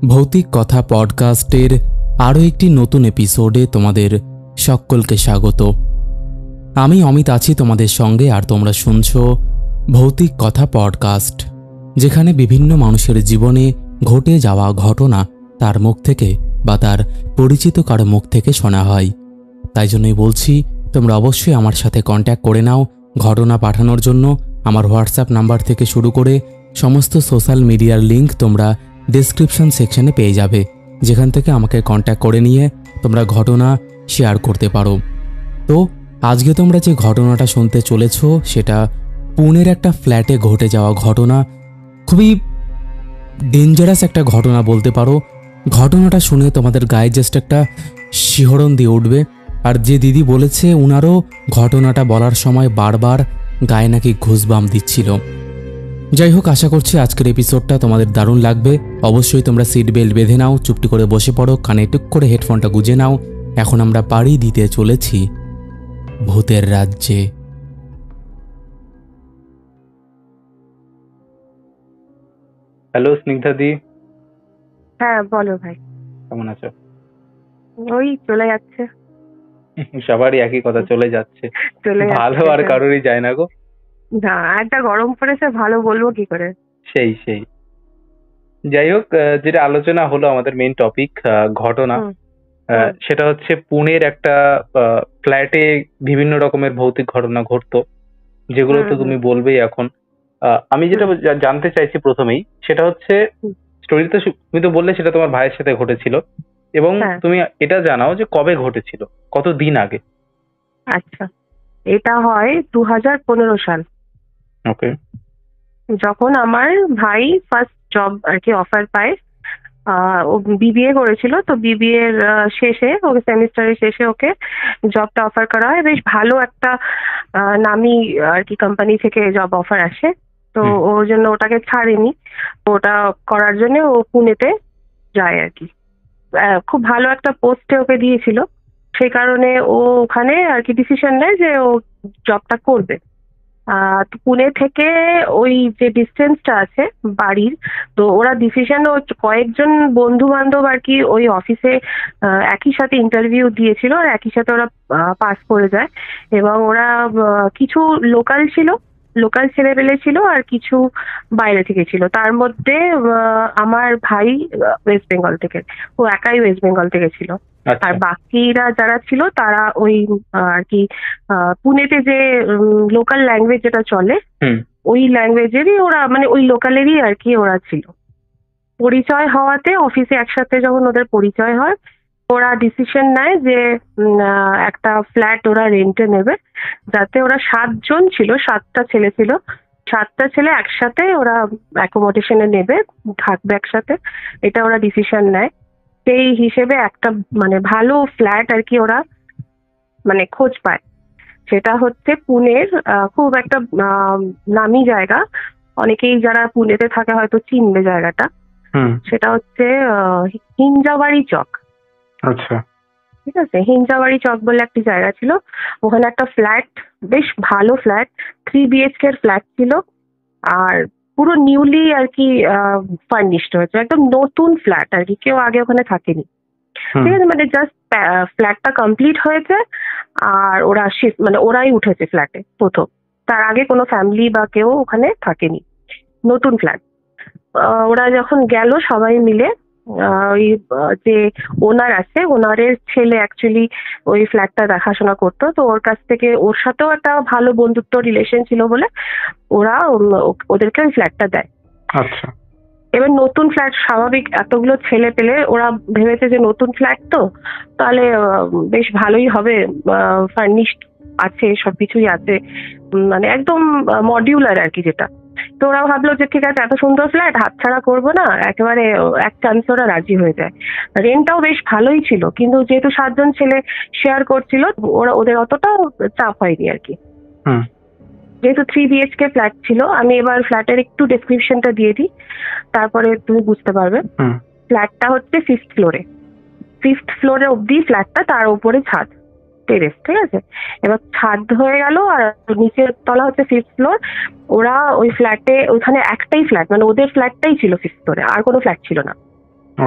ভৌতিক কথা পডকাস্টের আরও একটি নতুন এপিসোডে তোমাদের সকলকে স্বাগত। আমি অমিত আছি তোমাদের সঙ্গে, আর তোমরা শুনছ ভৌতিক কথা পডকাস্ট, যেখানে বিভিন্ন মানুষের জীবনে ঘটে যাওয়া ঘটনা তার মুখ থেকে বা তার পরিচিত কারো মুখ থেকে শোনা হয়। তাই জন্যই বলছি, তোমরা অবশ্যই আমার সাথে কন্ট্যাক্ট করে নাও। ঘটনা পাঠানোর জন্য আমার হোয়াটসঅ্যাপ নাম্বার থেকে শুরু করে সমস্ত সোশ্যাল মিডিয়ার লিঙ্ক তোমরা ডেসক্রিপশন সেকশনে পেয়ে যাবে, যেখান থেকে আমাকে কন্ট্যাক্ট করে নিয়ে তোমরা ঘটনা শেয়ার করতে পারো। তো আজকে তোমরা যে ঘটনাটা শুনতে চলেছ সেটা পুনের একটা ফ্ল্যাটে ঘটে যাওয়া ঘটনা। খুবই ডেঞ্জারাস একটা ঘটনা বলতে পারো। ঘটনাটা শুনে তোমাদের গায়ে জাস্ট একটা শিহরণ দিয়ে উঠবে। আর যে দিদি বলেছে, উনারও ঘটনাটা বলার সময় বারবার গায়ে নাকি ঘুষবাম দিচ্ছিল। যাই হোক, আশা করছি আজকের এপিসোডটা তোমাদের দারুণ লাগবে। অবশ্যই তোমরা সিট বেল্ট বেঁধে নাও, চুপটি করে বসে পড়ো, কানে টুক করে হেডফোনটা গুজে নাও। এখন আমরা পাড়ি দিতে চলেছি ভূতের রাজ্যে। হ্যালো স্নিগ্ধা দি। হ্যাঁ বলো ভাই, কেমন আছো? ওই চলে যাচ্ছে। সবারই একই কথা, চলে যাচ্ছে। ভালো আর কারোরই যায় না গো। না, একটা গরম পড়েছে, ভালো বলবো কি করে। সেই সেই যাই হোক, যেটা আলোচনা হলো আমাদের মেইন টপিক ঘটনা, সেটা হচ্ছে পুনের একটা ফ্ল্যাটে বিভিন্ন রকমের ভৌতিক ঘটনা ঘটতো, যেগুলো তো তুমি বলবেই এখন। আমি যেটা জানতে চাইছি প্রথমেই, সেটা হচ্ছে স্টোরিটা তুমি তো বললে সেটা তোমার ভাইয়ের সাথে ঘটেছিল, এবং তুমি এটা জানাও যে কবে ঘটেছিল, কতদিন আগে। আচ্ছা, এটা হয় 2015 সাল। ওকে। যখন আমার ভাই ফার্স্ট জব আর কি অফার পায়। ও বিবিএ করেছিল, তো বিবিএ এর শেষে ওকে সেমিস্টারের শেষে ওকে জবটা অফার করা হয়। বেশ ভালো একটা নামি আর কি কোম্পানি থেকে জব অফার আসে, তো ওর জন্য ওটাকে ছাড়েনি। ওটা করার জন্য ও পুনেতে যায় আর কি। খুব ভালো একটা পোস্টে ওকে দিয়েছিল, সেই কারণে ও ওখানে আর কি ডিসিশন নেয় যে ও জবটা করবে। তো পুনে থেকে ওই যে ডিস্টেন্সটা আছে বাড়ির, তো ওরা ডিসিশন, ও কয়েকজন বন্ধু বান্ধব আর কি ওই অফিসে একই সাথে ইন্টারভিউ দিয়েছিল, আর একই সাথে ওরা পাস করে যায়। এবং ওরা কিছু লোকাল ছেলেপেলে ছিল, আর কিছু বাইরে থেকে ছিল। তার মধ্যে আমার ভাই ওয়েস্ট বেঙ্গল থেকে, ও একাই ওয়েস্ট বেঙ্গল থেকে ছিল। আর বাকিরা যারা ছিল তারা ওই আর কি পুনেতে যে লোকাল ল্যাঙ্গুয়েজ যেটা চলে, ওই ল্যাঙ্গুয়েজেরই ওরা, মানে ওই লোকালেরই আর কি ওরা ছিল। পরিচয় হওয়াতে অফিসে একসাথে যখন ওদের পরিচয় হয়, ওরা ডিসিশন নেয় যে একটা ফ্ল্যাট ওরা রেন্টে নেবে, যাতে ওরা 7 জন ছিল, 7টা ছেলে ছিল, 7টা ছেলে একসাথে ওরা অ্যাকোমোডেশনে নেবে, থাকবে একসাথে, এটা ওরা ডিসিশন নেয়। সেই হিসেবে একটা মানে ভালো ফ্ল্যাট আর কি ওরা মানে খোঁজ পায়। সেটা হচ্ছে পুনের খুব একটা নামি জায়গা, অনেকেই যারা পুনেতে থাকে হয়তো চিনবে জায়গাটা। সেটা হচ্ছে হিঞ্জাবাড়ি চক। আচ্ছা, ঠিক আছে, হিঞ্জাবাড়ি চক বলে একটি জায়গা ছিল। ওখানে একটা ফ্ল্যাট, বেশ ভালো ফ্ল্যাট, 3 BHK এর ফ্ল্যাট ছিল। আর পুরো নিউলি আর কি ফার্নিশড হয়েছে, একদম নতুন ফ্ল্যাট আর কি, কেউ আগে ওখানে থাকেনি। ঠিক আছে, মানে জাস্ট ফ্ল্যাটটা কমপ্লিট হয়েছে, আর ওরা মানে ওরাই উঠেছে ফ্ল্যাটে প্রথম। তার আগে কোনো ফ্যামিলি বা কেউ ওখানে থাকেনি, নতুন ফ্ল্যাট। ওরা যখন গেল সবাই মিলে, ওই যে ওনার আছে, ওনারের ছেলে অ্যাকচুয়ালি ওই ফ্ল্যাটটা দেখাশোনা করতো, তো ওর কাছ থেকে, ওর সাথেও একটা ভালো বন্ধুত্ব রিলেশন ছিল বলে ওরা ওদেরকে ওই ফ্ল্যাটটা দেয়। আচ্ছা। এবার নতুন ফ্ল্যাট, স্বাভাবিক এতগুলো ছেলে পেলে ওরা ভেবেছে যে নতুন ফ্ল্যাট তো তাহলে বেশ ভালোই হবে, ফার্নিশড আছে, সবকিছুই আছে, মানে একদম মডিউলার আর কি যেটা। তো ওরা ভাবলো যে ঠিক আছে, এত সুন্দর ফ্ল্যাট হাতছাড়া করবো না, একেবারে এক চান্সে ওরা রাজি হয়ে যায়। রেন্টটাও বেশ ভালোই ছিল, কিন্তু যেহেতু 7 জন ছেলে শেয়ার করছিল, ওদের অতটাও চাপ হয়নি আর কি। যেহেতু 3 BHK ফ্ল্যাট ছিল, আমি এবার ফ্ল্যাটের একটু ডেসক্রিপশনটা দিয়ে দিই, তারপরে তুমি বুঝতে পারবে। ফ্ল্যাটটা হচ্ছে 5th ফ্লোরে, 5th ফ্লোরে অব্দি ফ্ল্যাটটা, তার উপরে ছাদ, টেরেস। ঠিক আছে, এবার ছাদ হয়ে গেল, আর নিচের তলা হচ্ছে 5th ফ্লোর। ওরা ওই ফ্ল্যাটে, ওইখানে একটাই ফ্ল্যাট, মানে ওদের ফ্ল্যাটটাই ছিল 5th ফ্লোরে, আর কোনো ফ্ল্যাট ছিল না।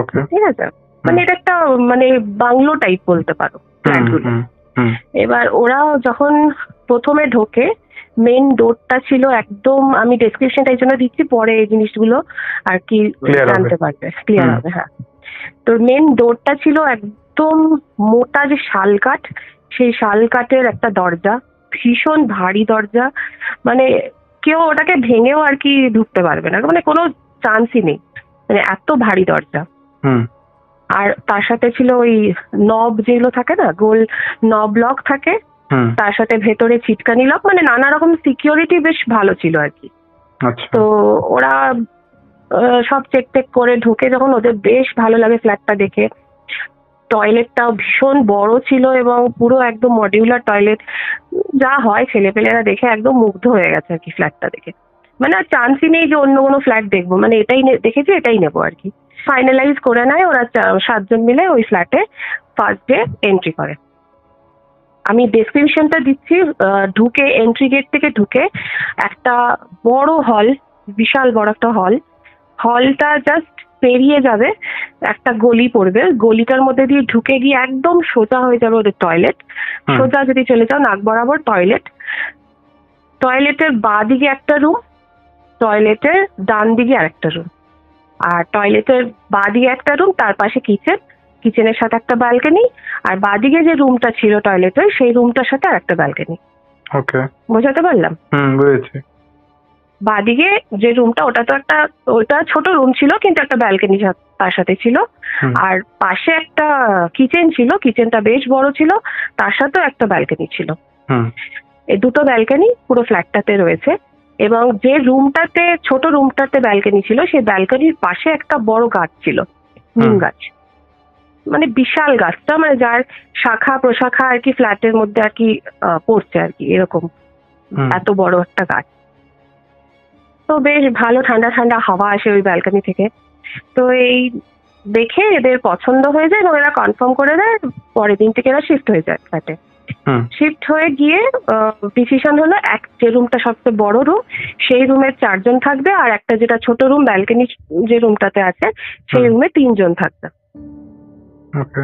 ওকে। ঠিক আছে, মানে এটা একটা মানে বাংলো টাইপ বলতে পারো ফ্ল্যাটগুলো। এবার ওরা যখন প্রথমে ঢোকে, মেন ডোরটা ছিল একদম, আমি ডেসক্রিপশনটা এই জন্য দিচ্ছি, পরে এই জিনিসগুলো আর কি জানতে পারবে, ক্লিয়ার হবে। হ্যাঁ, তো মেন ডোরটা ছিল একদম মোটা যে শাল কাঠ, সেই শাল কাঠের একটা দরজা, ভীষণ ভারী দরজা, মানে কেউ ওটাকে ভেঙেও আর কি ঢুকতে পারবে না, মানে কোনো চান্সই নেই, মানে এত ভারী দরজা। আর তার সাথে ছিল ওই নব যেগুলো থাকে না, গোল নব লক থাকে, তার সাথে ভেতরে ছিটকানি লক, মানে নানা রকম সিকিউরিটি বেশ ভালো ছিল আর কি। তো ওরা সব চেক টেক করে ঢুকে যখন, ওদের বেশ ভালো লাগে ফ্ল্যাটটা দেখে। টয়লেটটাও ভীষণ বড় ছিল এবং পুরো একদম মডিউলার টয়লেট, যা হয় ছেলেপেলেরা দেখে একদম মুগ্ধ হয়ে গেছে আর কি ফ্ল্যাটটা দেখে, মানে আর চান্সই নেই যে অন্য কোনো ফ্ল্যাট দেখবো, মানে এটাই দেখেছি এটাই নেবো আর কি। ফাইনালাইজ করে নেয় ওরা 7 জন মিলে ওই ফ্ল্যাটে ফার্স্ট ডে এন্ট্রি করে। আমি ডেসক্রিপশনটা দিচ্ছি। ঢুকে এন্ট্রি গেট থেকে ঢুকে একটা বড় হল, বিশাল বড় একটা হলটা জাস্ট পেরিয়ে যাবে, একটা গলি পড়বে, গলিটার মধ্যে দিয়ে ঢুকে গিয়ে একদম সোজা হয়ে যাবে ওদের টয়লেট। সোজা যদি চলে যাও নাক বরাবর টয়লেট, টয়লেটের বাঁ দিকে একটা রুম, টয়লেটের ডান দিকে আরেকটা রুম, আর টয়লেটের বাঁ দিকে একটা রুম, তার পাশে কিচেন, কিচেনের সাথে একটা ব্যালকনি, আর বাঁদিকে যে রুমটা ছিল টয়লেটের সেই রুমটার সাথে আর একটা ব্যালকনি। ওকে, বোঝাতে পারলাম? বুঝেছি। বাঁদিকে যে রুমটা, ওটা ছোট রুম ছিল কিন্তু একটা ব্যালকনি তার সাথে ছিল, আর পাশে একটা কিচেন ছিল, কিচেনটা বেশ বড় ছিল, তার সাথেও একটা ব্যালকনি ছিল। এই দুটো ব্যালকনি পুরো ফ্ল্যাটটাতে রয়েছে, এবং যে রুমটাতে, ছোট রুমটাতে ব্যালকনি ছিল, সেই ব্যালকনির পাশে একটা বড় গাছ ছিল, নিম গাছ, মানে বিশাল গাছটা, মানে যার শাখা প্রশাখা আর কি ফ্ল্যাটের মধ্যে আর কি পড়ছে আর কি, এরকম এত বড় একটা গাছ। তো বেশ ভালো ঠান্ডা ঠান্ডা হাওয়া আসে ওই ব্যালকনি থেকে। তো এই দেখে এদের পছন্দ হয়ে যায় এবং এরা কনফার্ম করে দেয়, পরের দিন থেকে এরা শিফট হয়ে যায় ফ্ল্যাটে। শিফট হয়ে গিয়ে ডিসিশন হলো, যে রুমটা সবচেয়ে বড় রুম, সেই রুমে 4 জন থাকবে, আর একটা যেটা ছোট রুম ব্যালকনি যে রুমটাতে আছে সেই রুমে 3 জন থাকবে।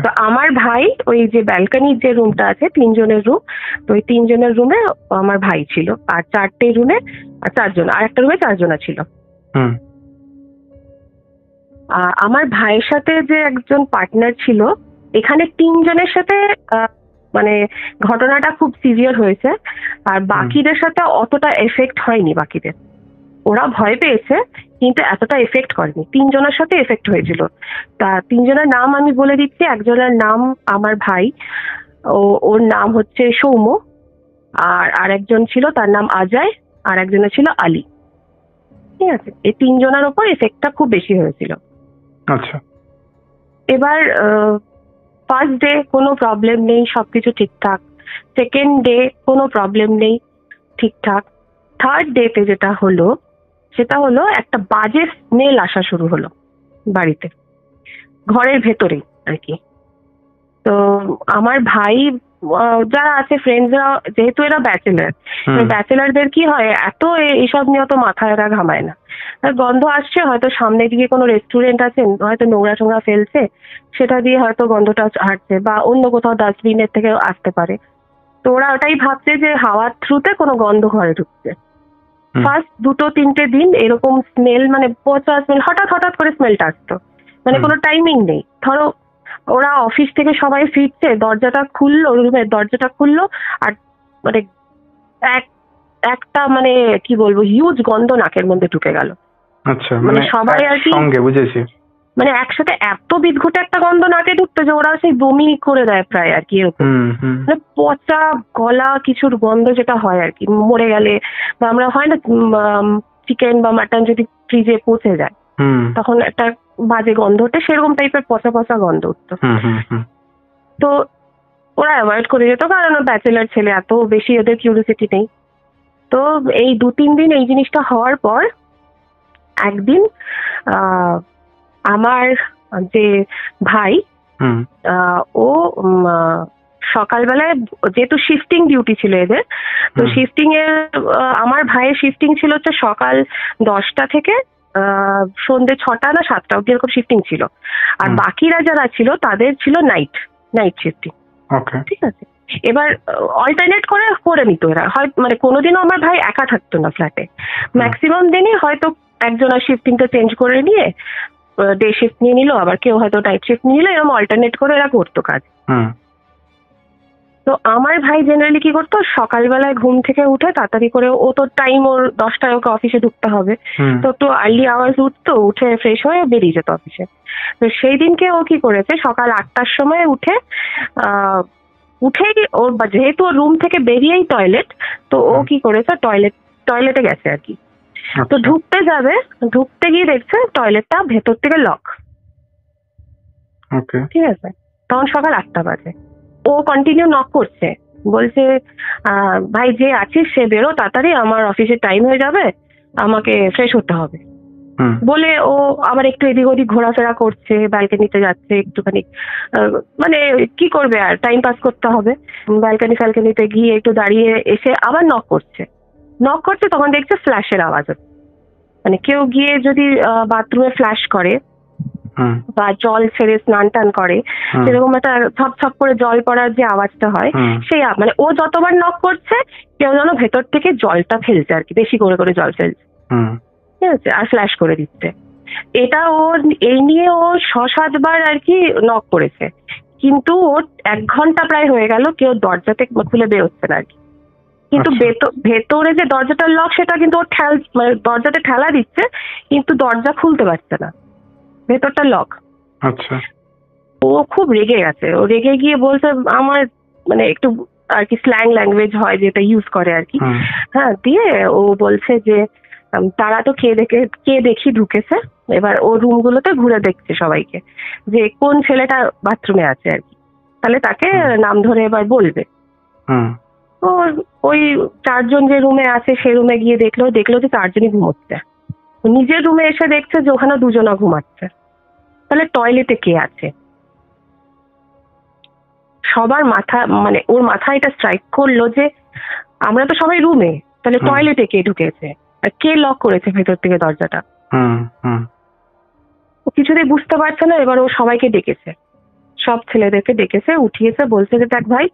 তো আমার ভাই, ওই যে ব্যালকনির যে রুমটা আছে 3 জনের রুম, তো ওই 3 জনের রুমে আমার ভাই ছিল, আর 4টে রুমে 4 জন, আর একটা রুমে 4 জন ছিল। আমার ভাইয়ের সাথে যে একজন পার্টনার ছিল, এখানে 3 জনের সাথে মানে ঘটনাটা খুব সিভিয়ার হয়েছে, আর বাকিদের সাথে অতটা এফেক্ট হয়নি। বাকিদের, ওরা ভয় পেয়েছে কিন্তু এতটা এফেক্ট করেনি, 3 জনের সাথে এফেক্ট হয়েছিল। তা 3 জনের নাম আমি বলে দিচ্ছি। একজনের নাম আমার ভাই, ওর নাম হচ্ছে সৌম্য, আর আরেকজন ছিল তার নাম অজয়, আর একজনের ছিল আলী। ঠিক আছে, এই 3 জনের ওপর এফেক্টটা খুব বেশি হয়েছিল। আচ্ছা, এবার ফার্স্ট ডে কোনো প্রবলেম নেই, সবকিছু ঠিকঠাক। সেকেন্ড ডে কোনো প্রবলেম নেই, ঠিকঠাক। থার্ড ডেতে যেটা হলো সেটা হলো একটা বাজে স্মেল আসা শুরু হলো বাড়িতে, ঘরের ভেতরেই আর কি। তো আমার ভাই, যারা আছে ফ্রেন্ডসরা, যেহেতু এরা ব্যাচেলারদের কি হয়, এত এইসব নিয়ে অত মাথায় এরা ঘামায় না। গন্ধ আসছে, হয়তো সামনে দিকে কোনো রেস্টুরেন্ট আছে, হয়তো নোংরা টোংরা ফেলছে, সেটা দিয়ে হয়তো গন্ধটা হাঁটছে, বা অন্য কোথাও ডাস্টবিনের থেকে আসতে পারে। তো ওরা ওটাই ভাবছে যে হাওয়ার থ্রুতে কোনো গন্ধ ঘরে ঢুকছে। ফার্স্ট 2-3টে দিন এরকম স্মেল, মানে পচা স্মেল, হঠাৎ করে স্মেলটা আসতো, মানে কোনো টাইমিং নেই। ধরো ওরা অফিস থেকে সবাই ফিরছে, দরজাটা খুললো, রুমের দরজাটা খুললো, আর মানে একটা মানে কি বলবো, হিউজ গন্ধ নাকের মধ্যে ঢুকে গেল। আচ্ছা, মানে সবাই আর কি সঙ্গে, বুঝেছি, মানে একসাথে এত বিদঘুটে একটা গন্ধ নাকে ঢুকতো যে ওরা সেই বমি করে দেয় প্রায় আর কি, এরকম মানে পচা গলা কিছুর গন্ধ যেটা হয় আর কি, মরে গেলে বা আমরা হয় না চিকেন বা মাটন যদি ফ্রিজে পচে যায় তখন একটা বাজে গন্ধ ওঠে, সেরকম টাইপের পচা পচা গন্ধ উঠতো। তো ওরা অ্যাভয়েড করে যেত, কারণ ব্যাচেলার ছেলে, এত বেশি ওদের কিউরিওসিটি নেই। তো এই 2-3 দিন এই জিনিসটা হওয়ার পর একদিন আমার যে ভাই, ও সকালবেলায়, যেহেতু শিফটিং ডিউটি ছিল এদের, তো শিফটিং এর আমার ভাইয়ের শিফটিং ছিল হচ্ছে সকাল 10টা থেকে সন্ধ্যে 6টা না 7টা অব্দি এরকম শিফটিং ছিল। আর বাকিরা যারা ছিল তাদের ছিল নাইট শিফটিং। ওকে। ঠিক আছে, এবার অল্টারনেট করে করে নিত এরা। হয় মানে কোনোদিনও আমার ভাই একা থাকতো না ফ্ল্যাটে, ম্যাক্সিমাম দিনই হয়তো একজন আর শিফটিংটা চেঞ্জ করে নিয়ে ডে শিফট নিয়ে নিল, আবার কেউ হয়তো নাইট শিফট নিয়ে নিল, এরকম অল্টারনেট করে এরা করতো কাজ। তো আমার ভাই জেনারেলি কি করতো, সকালবেলায় ঘুম থেকে উঠে তাড়াতাড়ি করে, ও তো টাইম ওর 10টায় ওকে অফিসে ঢুকতে হবে, তো একটু আর্লি আওয়ার্স উঠতো, উঠে ফ্রেশ হয়ে বেরিয়ে যেত অফিসে। তো সেই দিনকে ও কি করেছে, সকাল 8টার সময় উঠেই ওর যেহেতু ওর রুম থেকে বেরিয়েই টয়লেট, তো ও কি করেছে টয়লেটে গেছে আর কি। তো ঢুকতে গিয়ে দেখছে টয়লেটটা ভেতর থেকে লক। ঠিক আছে, তখন সকাল 8টা বাজে। ও কন্টিনিউ নক করছে, বলছে ভাই যে আছিস সে বেরো তাড়াতাড়ি, আমার অফিসের টাইম হয়ে যাবে, আমাকে ফ্রেশ হতে হবে বলে ও আবার একটু এদিক ওদিক ঘোরাফেরা করছে, ব্যালকনিতে যাচ্ছে একটুখানি, মানে কি করবে আর, টাইম পাস করতে হবে। ব্যালকনিতে গিয়ে একটু দাঁড়িয়ে এসে আবার নক করছে, তখন দেখছে ফ্ল্যাশের আওয়াজ হচ্ছে। মানে কেউ গিয়ে যদি বাথরুমে ফ্ল্যাশ করে বা জল ছেড়ে স্নান টান করে, সেরকম একটা ছপ ছপ করে জল পড়ার যে আওয়াজটা হয়, সেই মানে ও যতবার নক করছে কেউ যেন ভেতর থেকে জলটা ফেলছে আর কি, বেশি করে করে জল ফেলছে। ঠিক আছে, আর ফ্ল্যাশ করে দিচ্ছে। এটা ওর এই নিয়ে ও 6-7বার আর কি নক করেছে, কিন্তু ওর 1 ঘন্টা প্রায় হয়ে গেল কেউ দরজাতে খুলে বেরোচ্ছে না আর কি। কিন্তু ভেতরে যে দরজাটা লক সেটা কিন্তু ওর মানে দরজাতে ঠেলা দিচ্ছে, কিন্তু দরজা খুলতে পারছে না, ভেতরটা লক। আচ্ছা। ও খুব রেগে গেছে, ও রেগে গিয়ে বলছে, আমার মানে একটু আর কি স্ল্যাং ল্যাঙ্গুয়েজ হয় যেটা ইউজ করে আর কি, হ্যাঁ, দিয়ে ও বলছে যে তারা তো কে দেখি ঢুকেছে, এবার ও রুমগুলোতে ঘুরে দেখছে সবাইকে যে কোন ছেলেটা বাথরুমে আছে আর কি, তাহলে তাকে নাম ধরে এবার বলবে। তো ওই 4জন যে রুমে আছে সে রুমে গিয়ে দেখলো যে 4জনই ঘুমোচ্ছে। নিজের রুমে এসে দেখছে যে ওখানে 2জনা ঘুমাচ্ছে, তাহলে টয়লেটে কে আছে? সবার মাথা মানে ওর মাথায় এটা স্ট্রাইক করলো যে আমরা তো সবাই রুমে, তাহলে টয়লেটে কে ঢুকেছে, আর কে লক করেছে ভেতর থেকে দরজাটা? ও কিছুতেই বুঝতে পারছে না। এবার ও সবাইকে ডেকেছে, সব ছেলেদেরকে ডেকেছে, উঠিয়েছে, বলছে যে দেখ ভাই,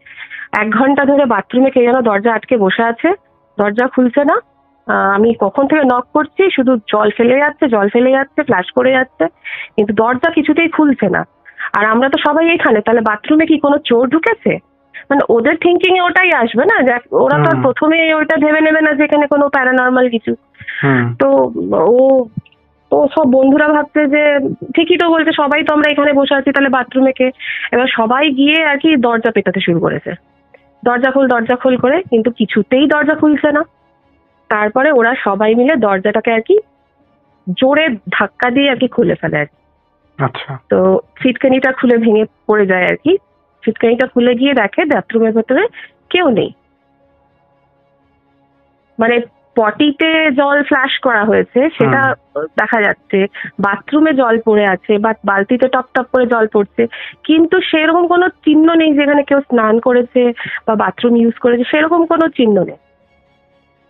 1 ঘন্টা ধরে বাথরুমে কে যেন দরজা আটকে বসে আছে, দরজা খুলছে না, আমি কখন থেকে নক করছি, শুধু জল ফেলে যাচ্ছে, ফ্ল্যাশ করে যাচ্ছে, কিন্তু দরজা কিছুতেই খুলছে না। আর আমরা তো সবাই এইখানে, তাহলে বাথরুমে কি কোনো চোর ঢুকেছে? মানে ওদের থিঙ্কিং এ ওটাই আসবে না, ওরা তো প্রথমে ওইটা ভেবে নেবে না যে এখানে কোনো প্যারানর্মাল কিছু। তো ও সব বন্ধুরা ভাবছে যে ঠিকই তো বলছে, সবাই তো আমরা এখানে বসে আছি, তাহলে বাথরুমে কে? এবার সবাই গিয়ে আর কি দরজা পেটাতে শুরু করেছে, দরজা খোল করে, কিন্তু কিছুতেই দরজা খুলছে না। তারপরে ওরা সবাই মিলে দরজাটাকে আর কি জোরে ধাক্কা দিয়ে আর কি খুলে ফেলে আর কি। আচ্ছা। তো ছিটকানিটা খুলে ভেঙে পড়ে যায় আর কি। ছিটকানিটা খুলে গিয়ে দেখে বাথরুমের ভেতরে কেউ নেই। মানে পটিতে জল ফ্ল্যাশ করা হয়েছে সেটা দেখা যাচ্ছে, বাথরুমে জল পড়ে আছে বা বালতিতে টপ টপ করে জল পড়ছে, কিন্তু সেরকম কোনো চিহ্ন নেই যেখানে কেউ স্নান করেছে বা বাথরুম ইউজ করেছে, সেরকম কোনো চিহ্ন নেই।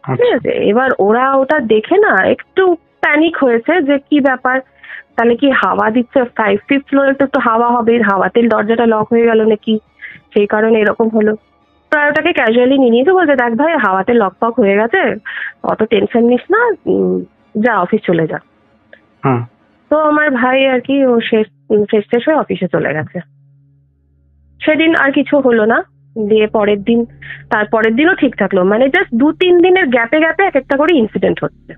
ঠিক আছে, এবার ওরা ওটা দেখে না একটু প্যানিক হয়েছে যে কি ব্যাপার, তাহলে কি হাওয়া দিচ্ছে, 5th ফ্লোরে তো একটু হাওয়া হবে, হাওয়াতে দরজাটা লক হয়ে গেল নাকি, সেই কারণে এরকম হলো। প্রায় ওটাকে ক্যাজুয়ালি নিয়ে নিয়েছে, বলছে দেখ ভাই, হাওয়াতে লক ফক হয়ে গেছে, অত টেনশন নিস না, যা অফিস চলে যা। তো আমার ভাই আর কি ও শেষ হয়ে অফিসে চলে গেছে। সেদিন আর কিছু হলো না, দিয়ে তারপরের দিনও ঠিক থাকলো, মানে জাস্ট 2-3 দিনের গ্যাপে এক একটা করে ইনসিডেন্ট হচ্ছে।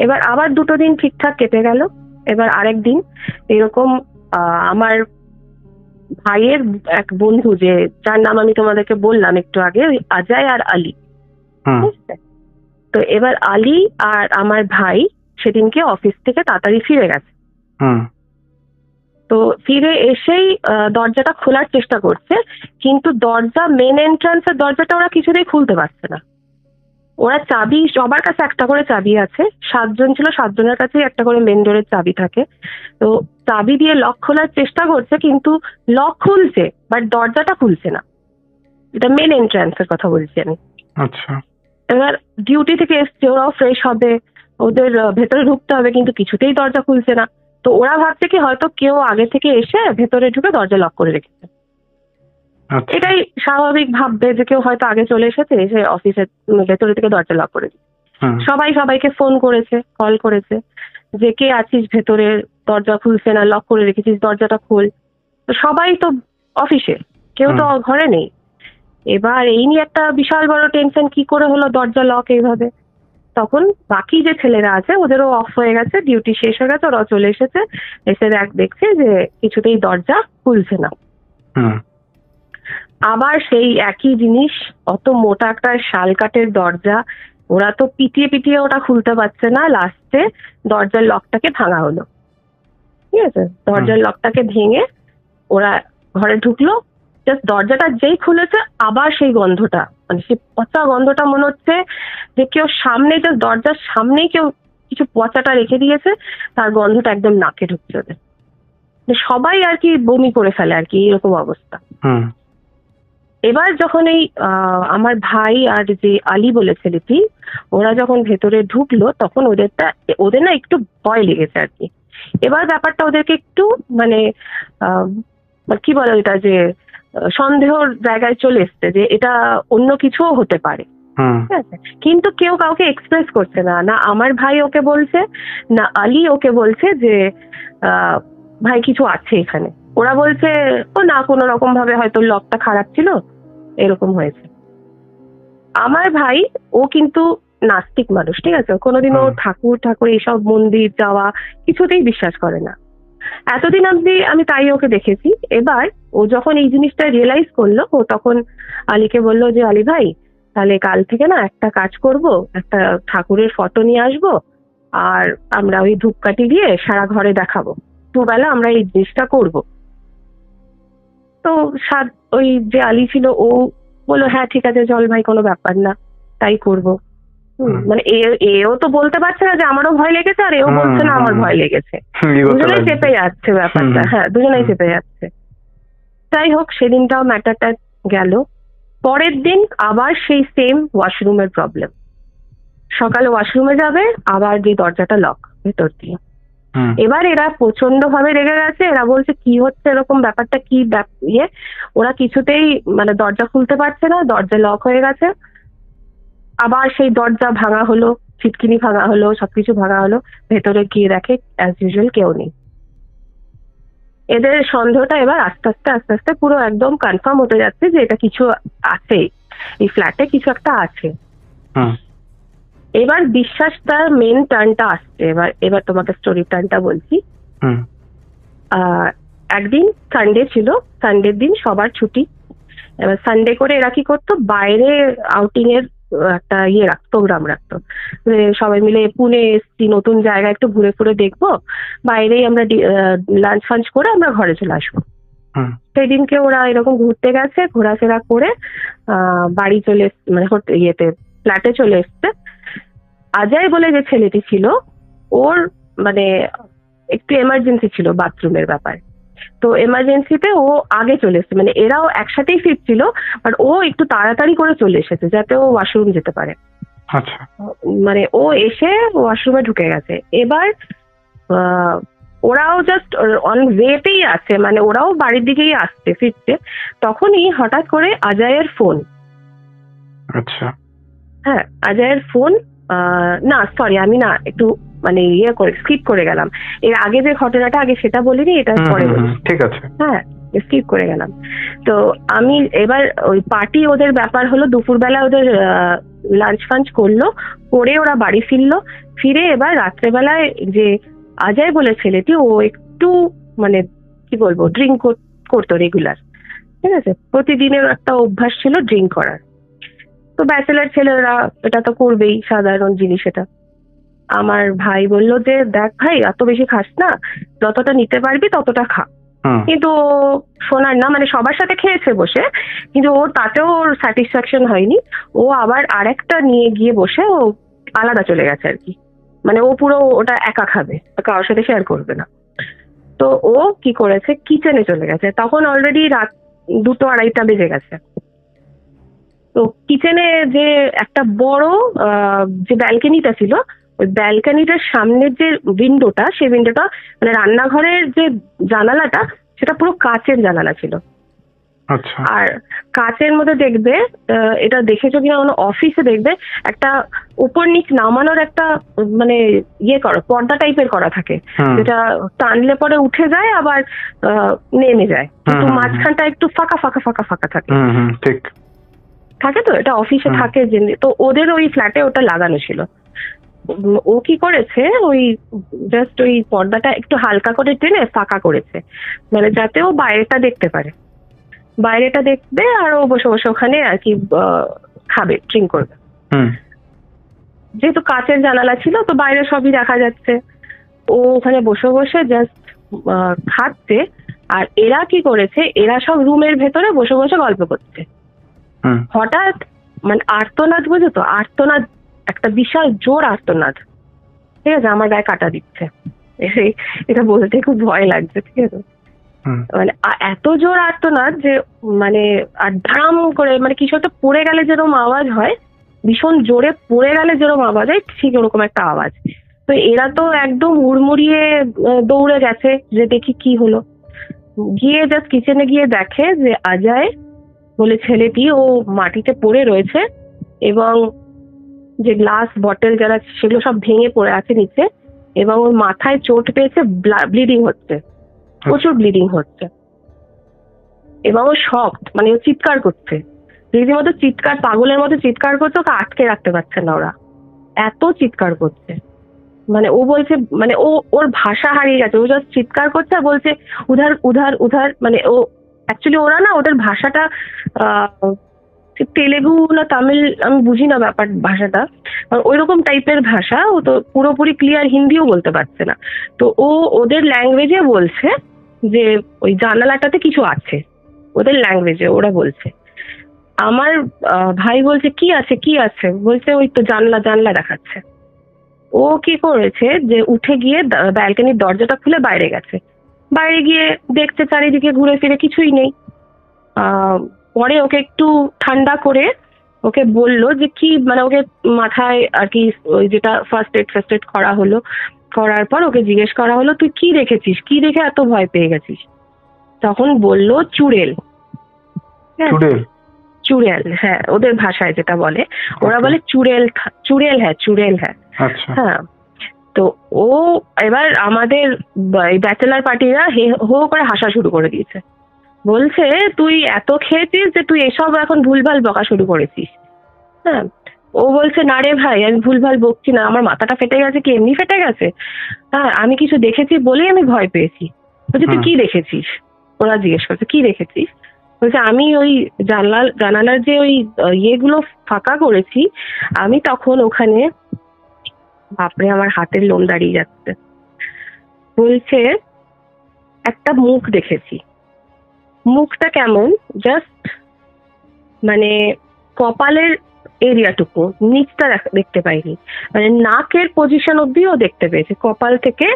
এবার আবার 2 দিন ঠিকঠাক কেটে গেল। এবার আরেক দিন এরকম আমার ভাইয়ের এক বন্ধু, যে যার নাম আমি তোমাদেরকে বললাম একটু আগে, ওই অজয় আর আলী, তো এবার আলী আর আমার ভাই সেদিনকে অফিস থেকে তাড়াতাড়ি ফিরে গেছে। তো ফিরে এসেই দরজাটা খোলার চেষ্টা করছে, কিন্তু মেন এন্ট্রান্সের দরজাটা ওরা কিছুতেই খুলতে পারছে না। ওরা চাবি, সবার কাছে একটা করে চাবি আছে, 7জন ছিল, 7জনের কাছেই একটা করে মেন ডোরের চাবি থাকে। তো চাবি দিয়ে লক খোলার চেষ্টা করছে, কিন্তু লক খুলছে বাট দরজাটা খুলছে না। এটা মেন এন্ট্রান্সের কথা বলছি আমি। আচ্ছা। এবার ডিউটি থেকে এসছে, ওরাও ফ্রেশ হবে, ওদের ভেতরে ঢুকতে হবে, কিন্তু কিছুতেই দরজা খুলছে না। তো ওরা ভাবছে কি হয়তো কেউ আগে থেকে এসে ভেতরে ঢুকে দরজা লক করে রেখেছে। আচ্ছা। এটাই স্বাভাবিক ভাববে যে কেউ হয়তো আগে চলে এসেছে, এসে অফিসের ভেতরে থেকে দরজা লক করে দিচ্ছে। হুম, সবাই সবাইকে ফোন করেছে, কল করেছে যে কে আছিস ভেতরে, দরজা খুলছে না, লক করে রেখেছিস, দরজাটা খোল। তো সবাই তো অফিসে, কেউ তো ঘরে নেই। এবার এই নিয়ে একটা বিশাল বড় টেনশন, কি করে হলো দরজা লক এইভাবে। তখন বাকি যে ছেলেরা আছে ওদেরও অফ হয়ে গেছে, ডিউটি শেষ হয়ে গেছে, ওরাও চলে এসেছে, এসে দেখছে যে কিছুতেই দরজা খুলছে না। হুম, আবার সেই একই জিনিস, অত মোটা একটা শালকাঠের দরজা, ওরা তো পিটিয়ে পিটিয়ে ওটা খুলতে পারছে না, লাস্টে দরজার লকটাকে ভাঙা হলো। ঠিক আছে, দরজার লকটাকে ভেঙে ওরা ঘরে ঢুকলো। জাস্ট দরজাটা যেই খুলেছে আবার সেই গন্ধটা, মানে সেই পচা গন্ধটা, মনে হচ্ছে যে কেউ সামনে, জাস্ট দরজার সামনেই কেউ কিছু পচাটা রেখে দিয়েছে, তার গন্ধটা একদম নাকে ঢুকছে ওদের। সবাই আর কি বমি করে ফেলে আর কি, এরকম অবস্থা। হুম, এবার যখন এই আমার ভাই আর যে আলী বলে ছেলেটি, ওরা যখন ভেতরে ঢুকলো তখন ওদের না একটু ভয় লেগেছে আর কি। এবার ব্যাপারটা ওদেরকে একটু মানে কি বলে এটা, যে সন্দেহর জায়গায় চলে এসছে যে এটা অন্য কিছুও হতে পারে। ঠিক আছে, কিন্তু কেউ কাউকে এক্সপ্রেস করছে না, না আমার ভাই ওকে বলছে, না আলী ওকে বলছে যে ভাই কিছু আছে এখানে। ওরা বলছে ও না, কোনো রকম ভাবে হয়তো লকটা খারাপ ছিল, এরকম হয়েছে। আমার ভাই ও কিন্তু নাস্তিক মানুষ, ঠিক আছে, কোনোদিনও ঠাকুর ঠাকুর এইসব মন্দির যাওয়া কিছুতেই বিশ্বাস করে না। এতদিন অব্দি আমি তাই ওকে দেখেছি। এবার ও যখন এই জিনিসটা রিয়েলাইজ করলো, ও তখন আলীকে বললো যে আলী ভাই, তাহলে কাল থেকে না একটা কাজ করব, একটা ঠাকুরের ফটো নিয়ে আসবো, আর আমরা ওই ধূপকাঠি দিয়ে সারা ঘরে দেখাবো, দুবেলা আমরা এই জিনিসটা করব। তো ওই যে আলী ছিল ও বললো হ্যাঁ ঠিক আছে চল ভাই, কোনো ব্যাপার না, তাই করব। মানে এও তো বলতে পারছে না যে আমারও ভয় লেগেছে, আর এও বলছে না আমার ভয় লেগেছে, দুজনেই চেপে যাচ্ছে ব্যাপারটা। হ্যাঁ, দুজনেই চেপে যাচ্ছে। যাই হোক, সেদিনটাও ম্যাটারটা গেল। পরের দিন আবার সেই সেম ওয়াশরুমের প্রবলেম। সকালে ওয়াশরুমে যাবে, আবার যে দরজাটা লক ভেতর দিয়ে। এবার এরা প্রচন্ড ভাবে রেগে গেছে, এরা বলছে কি হচ্ছে, এরকম ব্যাপারটা কি ইয়ে। ওরা কিছুতেই মানে দরজা খুলতে পারছে না, দরজা লক হয়ে গেছে। আবার সেই দরজা ভাঙা হলো, ছিটকিনি ভাঙা হলো, সবকিছু ভাঙা হলো। ভেতরে গিয়ে দেখে অ্যাজ ইউজুয়াল কেউ নেই। এদের সন্দেহটা এবার আস্তে আস্তে আস্তে আস্তে পুরো একদম কনফার্ম হতে যাচ্ছে যে এটা কিছু আছে, এই ফ্ল্যাটে কিছু একটা আছে। এবার বিশ্বাসটার মেন টার্নটা আসছে। এবার তোমাকে স্টোরি টার্নটা বলছি। একদিন সানডে ছিল, সানডের দিন সবার ছুটি। এবার সানডে করে এরা কি করতো, বাইরে আউটিং এর একটা প্রোগ্রাম রাখতো। সবাই মিলে পুনে এসছি, নতুন জায়গা একটু ঘুরে ফুরে দেখবো, বাইরেই আমরা লাঞ্চ ফাঞ্চ করে আমরা ঘরে চলে আসবো। সেই দিনকে ওরা এরকম ঘুরতে গেছে, ঘোরাফেরা করে বাড়ি চলে মানে ফ্ল্যাটে চলে এসছে। অজয় বলে যে ছেলেটি ছিল, ওর মানে একটু এমার্জেন্সি ছিল বাথরুমের ব্যাপার। তো এমার্জেন্সিতে ও আগে চলে এসেছে, মানে এরাও একসাথেই ফিরছিল, বাট ও একটু তাড়াতাড়ি করে চলে এসেছে যাতে ও ওয়াশরুম যেতে পারে। আচ্ছা, মানে ও এসে ওয়াশরুমে ঢুকে গেছে। এবার ওরাও জাস্ট অন ওয়েতেই আছে, মানে ওরাও বাড়ির দিকেই আসছে ফিরছে। তখনই হঠাৎ করে অজয়ের ফোন। আচ্ছা, হ্যাঁ, অজয়ের ফোন। না সরি, আমি না একটু মানে স্কিপ করে গেলাম। এর আগে যে ঘটনাটা আগে সেটা বলিনি, এটা পরে বলি। ঠিক আছে। হ্যাঁ, স্কিপ করে গেলাম। তো আমি এবার ওই পার্টি ওদের ব্যাপার হলো, দুপুরবেলা ওদের লাঞ্চ ফাঞ্চ করলো, করে ওরা বাড়ি ফিরলো। ফিরে এবার রাত্রেবেলায় যে অজয় বলে ছেলেটি, ও একটু মানে কি বলবো, ড্রিঙ্ক করতো রেগুলার। ঠিক আছে, প্রতিদিনের একটা অভ্যাস ছিল ড্রিঙ্ক করার। তো ব্যাচেলার ছেলেরা এটা তো করবেই, সাধারণ জিনিস এটা। আমার ভাই বললো যে দেখ ভাই, এত বেশি খাস না, যতটা নিতে পারবি ততটা খা। কিন্তু ও শোনার না, মানে সবার সাথে খেয়েছে বসে, কিন্তু ওর তাতেও ওর স্যাটিসফ্যাকশন হয়নি। ও আবার আরেকটা নিয়ে গিয়ে বসে ও আলাদা চলে গেছে আর কি। মানে ও পুরো ওটা একা খাবে, কারোর সাথে শেয়ার করবে না। তো ও কি করেছে, কিচেনে চলে গেছে। তখন অলরেডি রাত 2-2-2:30 বেজে গেছে। তো কিচেনে যে একটা বড় যে ব্যালকনিটা ছিল, ওই ব্যালকনিটার সামনের যে উইন্ডোটা, সেই উইন্ডোটা মানে রান্নাঘরের যে জানালাটা, সেটা পুরো কাচের জানালা ছিল। আচ্ছা। আর কাচের মধ্যে দেখবে, এটা দেখেছো কিনা কোনো অফিসে দেখবে, একটা উপর নিচ নামানোর একটা মানে করা পর্দা টাইপের করা থাকে, যেটা টানলে পরে উঠে যায় আবার নেমে যায়, কিন্তু মাঝখানটা একটু ফাঁকা ফাঁকা ফাঁকা ফাঁকা থাকে। ঠিক থাকে তো, এটা অফিসে থাকে। তো ওদের ওই ফ্ল্যাটে ওটা লাগানো ছিল। ও কি করেছে, ওই জাস্ট ওই পর্দাটা একটু হালকা করে টেনে ফাঁকা করেছে, মানে যাতে ও বাইরেটা দেখতে পারে, বাইরেটা দেখবে আর ও বসে বসে ওখানে আর কি খাবে, ড্রিঙ্ক করবে। যেহেতু কাচের জানালা ছিল তো বাইরে সবই দেখা যাচ্ছে। ও ওখানে বসে বসে জাস্ট খাচ্ছে, আর এরা কি করেছে, এরা সব রুমের ভেতরে বসে বসে গল্প করছে। হঠাৎ মানে আর্তনাদ, বুঝো তো, আর্তনাদ, একটা বিশাল জোর আর্তনাদ, ঠিক আছে, আমার গায়ে কাটা দিচ্ছে। এটা বলতে খুব ভয় লাগছে, ঠিক আছে, মানে এত জোর আর্তনাদ যে মানে আর ধাম করে, মানে কিছু একটা পড়ে গেলে যেরকম আওয়াজ হয়, ভীষণ জোরে পড়ে গেলে যেরকম আওয়াজ হয়, ঠিক ওরকম একটা আওয়াজ। তো এরা তো একদম হুড়মুড়িয়ে দৌড়ে গেছে যে দেখি কি হলো। গিয়ে জাস্ট কিচেনে গিয়ে দেখে যে অজয় বলে ছেলেটি ও মাটিতে পড়ে রয়েছে, এবং যে গ্লাস বটল যারা সেগুলো সব ভেঙে পড়ে আছে নিচে, এবং ওর মাথায় চোট পেয়েছে, ব্লিডিং হচ্ছে, প্রচুর ব্লিডিং হচ্ছে, এবং ও শকড, মানে ও চিৎকার করছে, রীতিমতো চিৎকার, পাগলের মতো চিৎকার করছে, ওকে আটকে রাখতে পারছে না ওরা, এত চিৎকার করছে। মানে ও বলছে, মানে ওর ভাষা হারিয়ে গেছে, ও জাস্ট চিৎকার করছে আর বলছে উধার উধার উধার, মানে ও অ্যাকচুয়ালি ওরা না, ওদের ভাষাটা তেলেগু না তামিল আমি বুঝি না ব্যাপার ভাষাটা, ওই রকম টাইপের ভাষা, ও তো পুরোপুরি ক্লিয়ার হিন্দিও বলতে পারছে না। তো ও ওদের ল্যাঙ্গুয়েজে বলছে যে ওই জানালাটাতে কিছু আছে, ওদের ল্যাঙ্গুয়েজে ওরা বলছে। আমার ভাই বলছে কি আছে কি আছে, বলছে ওই তো জানলা জানলা দেখাচ্ছে। ও কি করেছে যে উঠে গিয়ে ব্যালকনির দরজাটা খুলে বাইরে গেছে, বাইরে গিয়ে দেখছে চারিদিকে ঘুরে ফিরে কিছুই নেই। পরে ওকে একটু ঠান্ডা করে ওকে বললো যে কি, মানে ওকে মাথায় আর কি ওই যেটা ফার্স্ট এড করা হলো, করার পর ওকে জিজ্ঞেস করা হলো তুই কি দেখেছিস, কি দেখে এত ভয় পেয়ে গেছিস। তখন বললো চুড়েল। চুড়েল, হ্যাঁ, ওদের ভাষায় যেটা বলে, ওরা বলে চুড়েল, চুড়েল হ্যাঁ, চুড়েল হ্যাঁ। হ্যাঁ, তো ও এবার আমাদের ব্যাচেলার পার্টিরা হো করে হাসা শুরু করে দিয়েছে, বলছে তুই এত খেয়েছিস যে তুই এসব এখন ভুলভাল বকা শুরু করেছিস। হ্যাঁ, ও বলছে না রে ভাই, আমি ভুলভাল বকছি না, আমার মাথাটা ফেটে গেছে, কি এমনি ফেটে গেছে, হ্যাঁ আমি কিছু দেখেছি বলেই আমি ভয় পেয়েছি। বলছে তুই কি দেখেছিস, ওরা জিজ্ঞেস করছে কি দেখেছিস, বলছে আমি ওই জানালার যে ওই ইয়েগুলো ফাঁকা করেছি, আমি তখন ওখানে, বাপরে আমার হাতের লোম দাঁড়িয়ে যাচ্ছে, বলছে একটা মুখ দেখেছি। মুখটা কেমন, জাস্ট মানে কপালের এরিয়াটুকু, নিচটা দেখতে পাইনি, মানে নাকের পজিশন অব্দিও দেখতে পেয়েছে, কপাল থেকে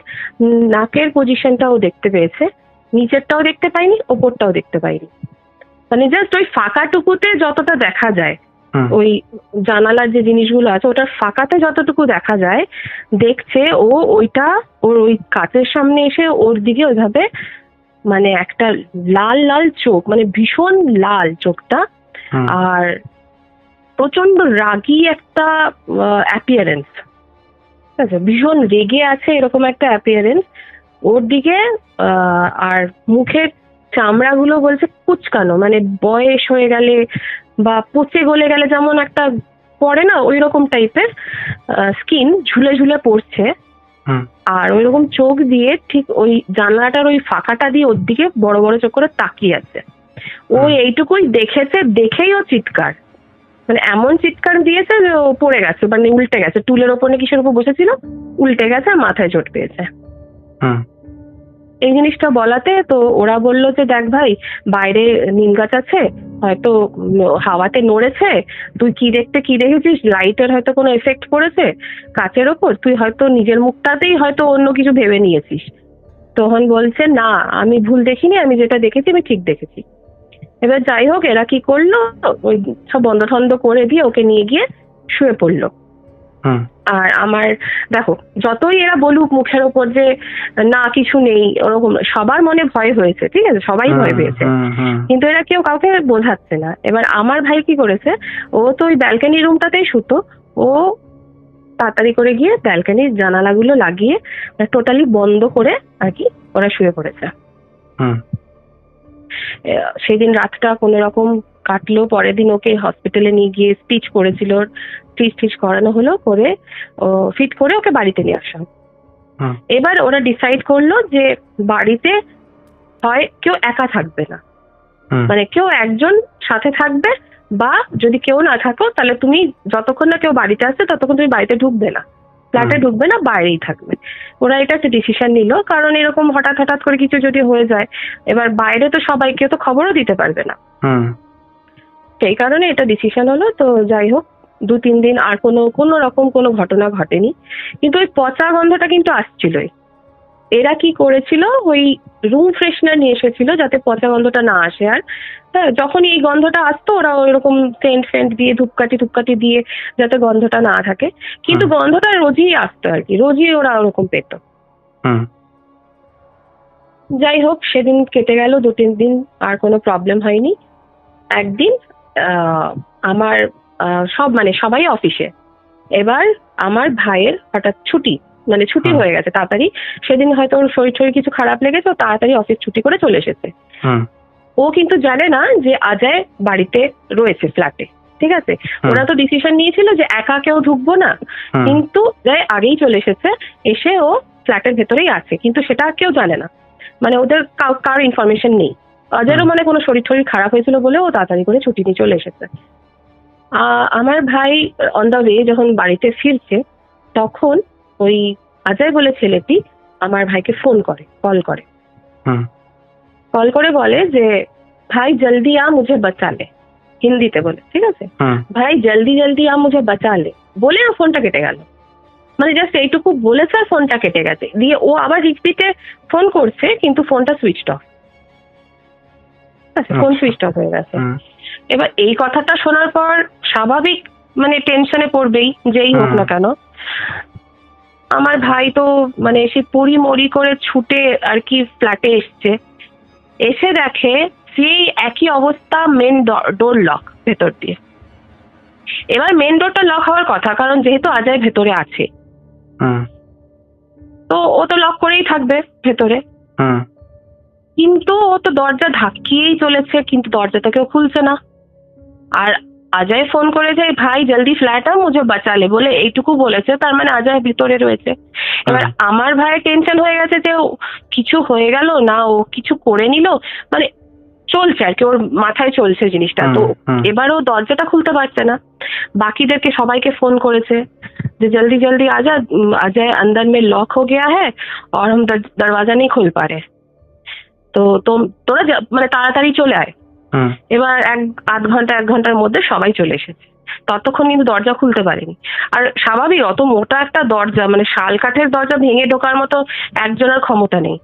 নাকের পজিশনটাও দেখতে পেয়েছে, নিচেরটাও দেখতে পাইনি, ওপরটাও দেখতে পাইনি, মানে জাস্ট ওই ফাঁকাটুকুতে যতটা দেখা যায়, ওই জানালার যে জিনিসগুলো আছে ওটার ফাঁকাতে যতটুকু দেখা যায় দেখছে ও, ওইটা ওর ওই কাচের সামনে এসে ওর দিকে ওইভাবে, মানে একটা লাল লাল চোখ, মানে ভীষণ লাল চোখটা, আর প্রচন্ড রাগী একটা অ্যাপিয়ারেন্স, ঠিক আছে, ভীষণ রেগে আছে এরকম একটা অ্যাপিয়ারেন্স ওর দিকে। আর মুখের চামড়াগুলো বলছে কুচকানো, মানে বয়স হয়ে গেলে বা পচে গলে গেলে যেমন একটা পড়ে না, ওই রকম টাইপের স্কিন ঝুলে ঝুলে পড়ছে, আর ওই রকম চোখ দিয়ে ঠিক ওই জানলাটার ওই ফাঁকাটা দিয়ে ওর দিকে বড় বড় চোখ করে তাকিয়ে আছে। ও এইটুকুই দেখেছে, দেখেই ও চিৎকার, মানে এমন চিৎকার দিয়েছে যে ও পড়ে গেছে, মানে উল্টে গেছে, টুলের ওপরে কিসের উপর বসেছিল উল্টে গেছে, মাথায় চোট পেয়েছে। এই জিনিসটা বলাতে তো ওরা বললো যে দেখ ভাই, বাইরে নিম গাছ আছে, হয়তো হাওয়াতে নড়েছে, তুই কি দেখেছিস, লাইটের হয়তো কোনো এফেক্ট পড়েছে কাচের ওপর, তুই হয়তো নিজের মুখটাতেই হয়তো অন্য কিছু ভেবে নিয়েছিস। তখন বলছে না, আমি ভুল দেখিনি, আমি যেটা দেখেছি আমি ঠিক দেখেছি। এবার যাই হোক, এরা কি করলো, ওই সব বন্ধ ঠন্ধ করে দিয়ে ওকে নিয়ে গিয়ে শুয়ে পড়লো। হুম আর আমার দেখো, যতই এরা বলুক মুখের ওপর যে না কিছু নেই, ওরকম সবার মনে ভয় হয়েছে, ঠিক আছে, সবাই ভয় পেয়েছে, কিন্তু এরা কেউ কাউকে বোঝাচ্ছে না। এবার আমার ভাই কি করেছে, ও তো ওই ব্যালকনি রুমটাতেই শুতো, ও তাড়াতাড়ি করে গিয়ে ব্যালকনির জানালাগুলো লাগিয়ে টোটালি বন্ধ করে আর কি ওরা শুয়ে পড়েছে। হুম সেদিন রাতটা কোনো রকম কাটলো। পরের দিন ওকে হসপিটালে নিয়ে গিয়ে স্টিচ করেছিল, স্টিচ করানো হলো, করে ও ফিট করে ওকে বাড়িতে নিয়ে আসা। হুম এবার ওরা ডিসাইড করলো যে বাড়িতে হয় কেউ একা থাকবে না, হুম মানে কেউ একজন সাথে থাকবে, বা যদি কেউ না থাকো তাহলে তুমি যতক্ষণ না কেউ বাড়িতে আসছে ততক্ষণ তুমি বাড়িতে ঢুকবে না, ফ্ল্যাটে ঢুকবে না, বাইরেই থাকবে। ওরা এটা একটা ডিসিশন নিল, কারণ এরকম হঠাৎ হঠাৎ করে কিছু যদি হয়ে যায়, এবার বাইরে তো সবাইকে তো খবরও দিতে পারবে না, হুম সেই কারণে এটা ডিসিশন হলো। তো যাই হোক, 2-3 দিন আর কোনো রকম কোনো ঘটনা ঘটেনি, কিন্তু ওই পচা গন্ধটা কিন্তু আসছিলই। এরা কি করেছিল, ওই রুম ফ্রেশনার নিয়ে এসেছিল যাতে পচা গন্ধটা না আসে। আর হ্যাঁ, যখন এই গন্ধটা আসতো ওরা ওইরকম সেন্ট দিয়ে ধূপকাঠি দিয়ে যাতে গন্ধটা না থাকে, কিন্তু গন্ধটা রোজই আসতো আর কি, রোজই ওরা ওরকম পেত। হুম যাই হোক, সেদিন কেটে গেল, 2-3 দিন আর কোনো প্রবলেম হয়নি। একদিন আমার সব মানে সবাই অফিসে, এবার আমার ভাইয়ের হঠাৎ ছুটি, মানে ছুটি হয়ে গেছে তাড়াতাড়ি। সেদিন হয়তো ওর শরীর কিছু খারাপ লেগেছে, ও তাড়াতাড়ি অফিস ছুটি করে চলে এসেছে। ও কিন্তু জানে না যে অজয় বাড়িতে রয়েছে ফ্ল্যাটে, ঠিক আছে। ওরা তো ডিসিশন নিয়েছিল যে একা কেউ ঢুকবো না, কিন্তু অজয় আগেই চলে এসেছে, এসে ও ফ্ল্যাটের ভেতরেই আছে, কিন্তু সেটা কেউ জানে না, মানে ওদের কারোর ইনফরমেশন নেই। অজয়েরও মানে কোনো শরীর খারাপ হয়েছিল বলে ও তাড়াতাড়ি করে ছুটি নিয়ে চলে এসেছে। আমার ভাই অন দ্য ওয়ে যখন বাড়িতে ফিরছে, তখন ওই অজয় বলে ছেলেটি আমার ভাইকে কল করে বলে যে ভাই জলদি আ মুঝে বাঁচা লে, হিন্দিতে বলে, ঠিক আছে, ভাই জলদি আ মুঝে বাঁচা লে বলে ফোনটা কেটে গেল। মানে জাস্ট এইটুকু বলেছে আর ফোনটা কেটে গেছে, দিয়ে ও আবার রিপিটে ফোন করছে, কিন্তু ফোনটা switched off, phone switched off হয়ে গেছে। এবার এই কথাটা শোনার পর স্বাভাবিক মানে টেনশনে পড়বেই, যেই হোক না কেন। আমার ভাই তো মানে সে পড়ি মরি করে ছুটে আর কি ফ্ল্যাটে এসে দেখে সেই একই অবস্থা, মেন ডোর লক ভেতর দিয়ে। এবার মেন ডোরটা লক হওয়ার কথা, কারণ যেহেতু অজয় ভেতরে আছে, তো ও তো লক করেই থাকবে ভেতরে, কিন্তু ও তো দরজা ধাক্কিয়েই চলেছে, কিন্তু দরজাটা কেউ খুলছে না। আর অজয় ফোন করেছে ভাই জলদি ফ্ল্যাট আ মুঝে বাঁচালে বলে, এইটুকু বলেছে, তার মানে অজয় ভিতরে রয়েছে। এবার আমার ভাইয়ের টেনশন হয়ে গেছে যে কিছু হয়ে গেল না, ও কিছু করে নিল, মানে চলছে আর কি, ওর মাথায় চলছে জিনিসটা। তো এবার ও দরজাটা খুলতে পারছে না, বাকিদেরকে সবাইকে ফোন করেছে যে জলদি জলদি আজা, अजय अंदर में लॉक हो गया है और हम दरवाजा नहीं खोल पा रहे, তো তোরা মানে তাড়াতাড়ি চলে আয়। এবার 1 ঘন্টার মধ্যে সবাই চলে এসেছে, ততক্ষণ কিন্তু দরজা খুলতে পারেনি। আর স্বাভাবিক, অত মোটা একটা দরজা, মানে শাল কাঠের দরজা ভেঙে ঢোকার মতো একজনের ক্ষমতা নেই।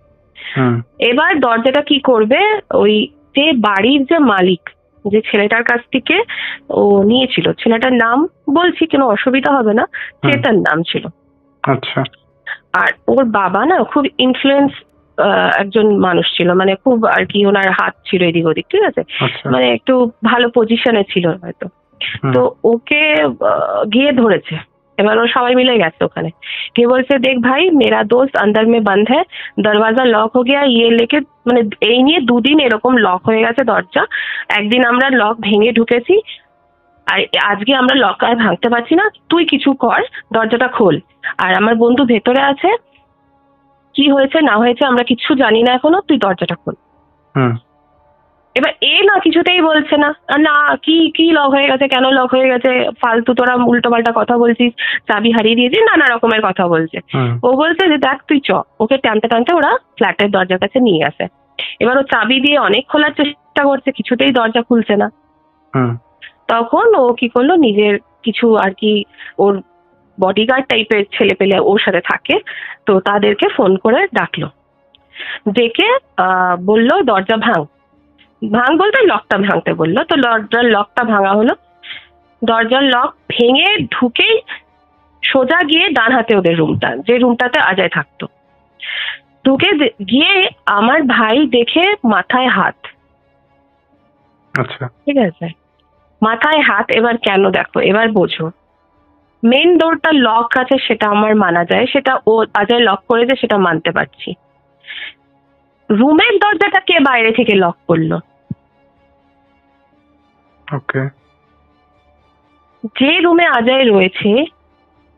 এবার দরজাটা কি করবে, ওই যে বাড়ির যে মালিক, যে ছেলেটার কাছ থেকে ও নিয়েছিল, ছেলেটার নাম বলছি, কোনো অসুবিধা হবে না, চেতন নাম ছিল। আচ্ছা। আর ওর বাবা না খুব ইনফ্লুয়েন্স একজন মানুষ ছিল, মানে খুব আর কি ওনার হাত ছিল এদিক ওদিক, ঠিক আছে, মানে একটু ভালো পজিশনে ছিল হয়তো। তো ওকে গিয়ে ধরেছে, এবার ও সবাই মিলে গেছে ওখানে, কে বলছে দেখ ভাই মেরা দোস্ত अंदर में बंद है, दरवाजा लॉक हो गया, ये लेके, মানে এই নিয়ে 2 দিন এরকম লক হয়ে গেছে দরজা। একদিন আমরা লক ভেঙে ঢুকেছি, আর আজকে আমরা লক আর ভাঙতে পারছি না, তুই কিছু কর, দরজাটা খোল। আর আমার বন্ধু ভেতরে আছে, কি হয়েছে না হয়েছে আমরা কিছু জানি না এখনো, তুই দরজাটা খোল। এবার এ না কিছুতেই বলছে না, না কি লক হয়ে গেছে, কেন লক হয়ে গেছে, ফালতু তোরা উল্টো পাল্টা কথা বলছিস, চাবি হারিয়ে দিয়েছিস, নানা রকমের কথা বলছে। ও বলছে যে দেখ তুই চ, ওকে টানতে ওরা ফ্ল্যাটের দরজার কাছে নিয়ে আসে। এবার ও চাবি দিয়ে অনেক খোলার চেষ্টা করছে, কিছুতেই দরজা খুলছে না। তখন ও কি করলো, নিজের কিছু আর কি ওর বডিগার্ড টাইপের ছেলে পেলে ওর সাথে থাকে, তো তাদেরকে ফোন করে ডাকলো, ডেকে বললো দরজা ভাঙ বলতে লকটা ভাঙতে বললো। তো দরজার লকটা ভাঙা হলো, দরজার লক ভেঙে ঢুকেই সোজা গিয়ে ডান হাতে ওদের রুমটা, যে রুমটাতে অজয় থাকতো। ঢুকে গিয়ে আমার ভাই দেখে মাথায় হাত। আচ্ছা, ঠিক আছে, মাথায় হাত। এবার কেন দেখো, এবার বোঝো। মেন ডোরটা লক আছে সেটা আমার মানা যায়, সেটা ও অজয় লক করেছে সেটা মানতে পারছি। রুমের দরজাটা কে বাইরে থেকে লক করলো? ওকে। যে রুমে অজয় রয়েছে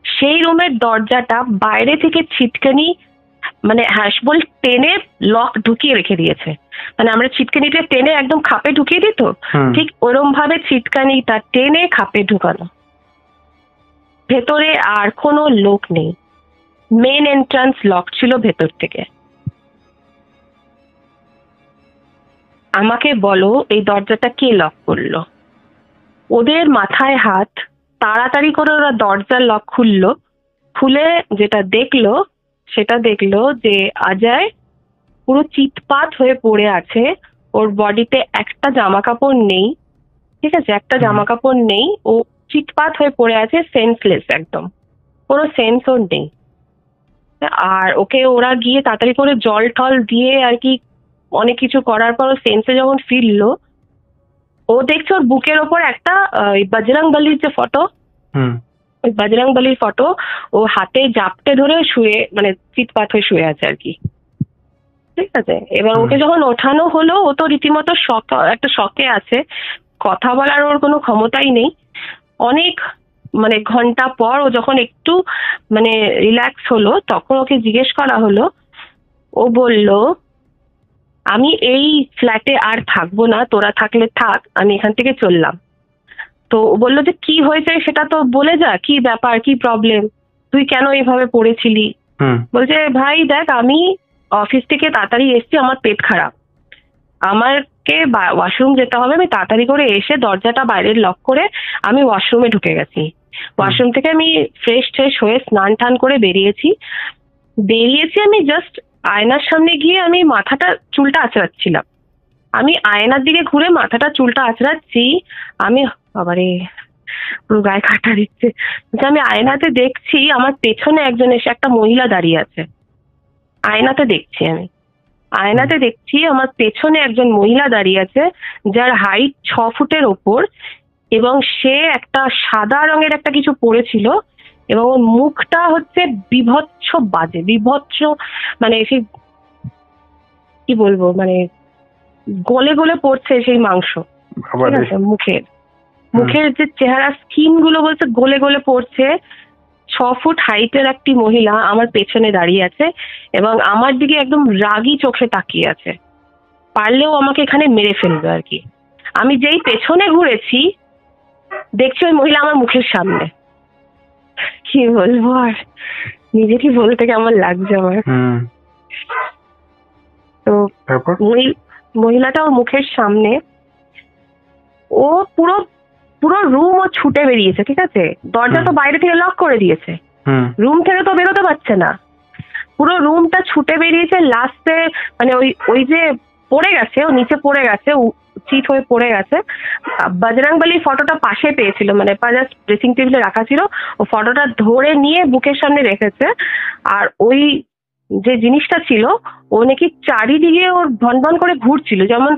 সেই রুমের দরজাটা বাইরে থেকে ছিটকানি, মানে হ্যাশবোল্ট টেনে লক ঢুকিয়ে রেখে দিয়েছে। মানে আমরা ছিটকানিটা টেনে একদম খাপে ঢুকিয়ে দিত, ঠিক ওরম ভাবে ছিটকানিটা টেনে খাপে ঢুকানো। ভেতরে আর কোনো লোক নেই, মেন এন্ট্রান্স লক ছিল ভেতর থেকে। আমাকে বলো এই দরজাটা কে লক করলো? ওদের মাথায় হাত। তাড়াতাড়ি করে ওরা দরজার লক খুললো, খুলে যেটা দেখলো সেটা দেখলো যে অজয় পুরো চিৎপাত হয়ে পড়ে আছে। ওর বডিতে একটা জামা কাপড় নেই, ঠিক আছে, একটা জামা কাপড় নেই। ও চিৎপাত হয়ে পড়ে আছে, সেন্সলেস, একদম কোনো সেন্সও নেই। আর ওকে ওরা গিয়ে তাড়াতাড়ি করে জল টল দিয়ে আর কি অনেক কিছু করার পর সেন্সে যখন ফিরলো, ও দেখছে ওর বুকের ওপর একটা বজরং বলির যে ফটো, ওই বজরং বলির ফটো ও হাতে জাপটে ধরে শুয়ে, মানে চিৎপাত হয়ে শুয়ে আছে আর কি। ঠিক আছে, এবার ওকে যখন ওঠানো হলো ও তো রীতিমতো একটা শকে আছে, কথা বলার ওর কোনো ক্ষমতাই নেই। অনেক মানে ঘন্টা পর ও যখন একটু মানে রিল্যাক্স হলো তখন ওকে জিজ্ঞেস করা হলো। ও বলল, আমি এই ফ্ল্যাটে আর থাকবো না, তোরা থাকলে থাক, আমি এখান থেকে চললাম। তো ও বললো যে কি হয়েছে সেটা তো বলে যা, কি ব্যাপার, কি প্রবলেম, তুই কেন এইভাবে পড়েছিলি? বলছে, ভাই দেখ, আমি অফিস থেকে তাড়াতাড়ি এসছি, আমার পেট খারাপ, আমাকে ওয়াশরুম যেতে হবে, আমি তাড়াতাড়ি করে এসে দরজাটা বাইরের লক করে আমি ওয়াশরুমে ঢুকে গেছি। ওয়াশরুম থেকে আমি ফ্রেশ হয়ে স্নান টান করে বেরিয়েছি আমি জাস্ট আয়নার সামনে গিয়ে আমি চুলটা আঁচড়াচ্ছিলাম। আমি আয়নার দিকে ঘুরে মাথাটা চুলটা আঁচড়াচ্ছি, আমি বাবারে পুরো গায়ে কাটা দিচ্ছে। আমি আয়নাতে দেখছি আমার পেছনে একজন এসে, একটা মহিলা দাঁড়িয়ে আছে। আয়নাতে দেখছি আমার পেছনে একজন মহিলা দাঁড়িয়ে আছে, যার হাইট 6 ফুটের ওপর, এবং সে একটা সাদা রঙের একটা কিছু পরেছিল, এবং ওর মুখটা হচ্ছে বিভৎস বাজে, বিভৎস, মানে সে কি বলবো, মানে গলে গলে পড়ছে সেই মাংস, ঠিক আছে, মুখের যে চেহারা, স্কিন গুলো বলছে গলে গলে পড়ছে। 6 ফুট হাইটের একটি মহিলা আমার পেছনে দাঁড়িয়ে আছে এবং আমার দিকে একদম রাগী চোখে তাকিয়ে আছে, পারলেও আমাকে এখানে মেরে ফেলবে আর কি। আমি যেই পেছনে ঘুরেছি দেখছি ওই মহিলা আমার মুখের সামনে। কি বলবো আর, নিজেকে বলতে কেমন লাগছে আমার। তো মহিলাটা ওর মুখের সামনে, ও পুরো রুম ও ছুটে বেরিয়েছে, ঠিক আছে, দরজা তো বাইরে থেকে লক করে দিয়েছে, রুম থেকে তো বেরোতে পারছে না, পুরো রুমটা ছুটে বেরিয়েছে। লাস্টে মানে ওই যে পড়ে গেছে, ও নিচে পড়ে গেছে, চিত হয়ে পড়ে গেছে। বজরং বলির ফটোটা পাশে পেয়েছিল, মানে জাস্ট ড্রেসিং টেবিলে রাখা ছিল, ও ফটোটা ধরে নিয়ে বুকের সামনে রেখেছে। আর ওই যে জিনিসটা ছিল ও নাকি চারিদিকে ওর ভন ভন করে ঘুরছিল, যেমন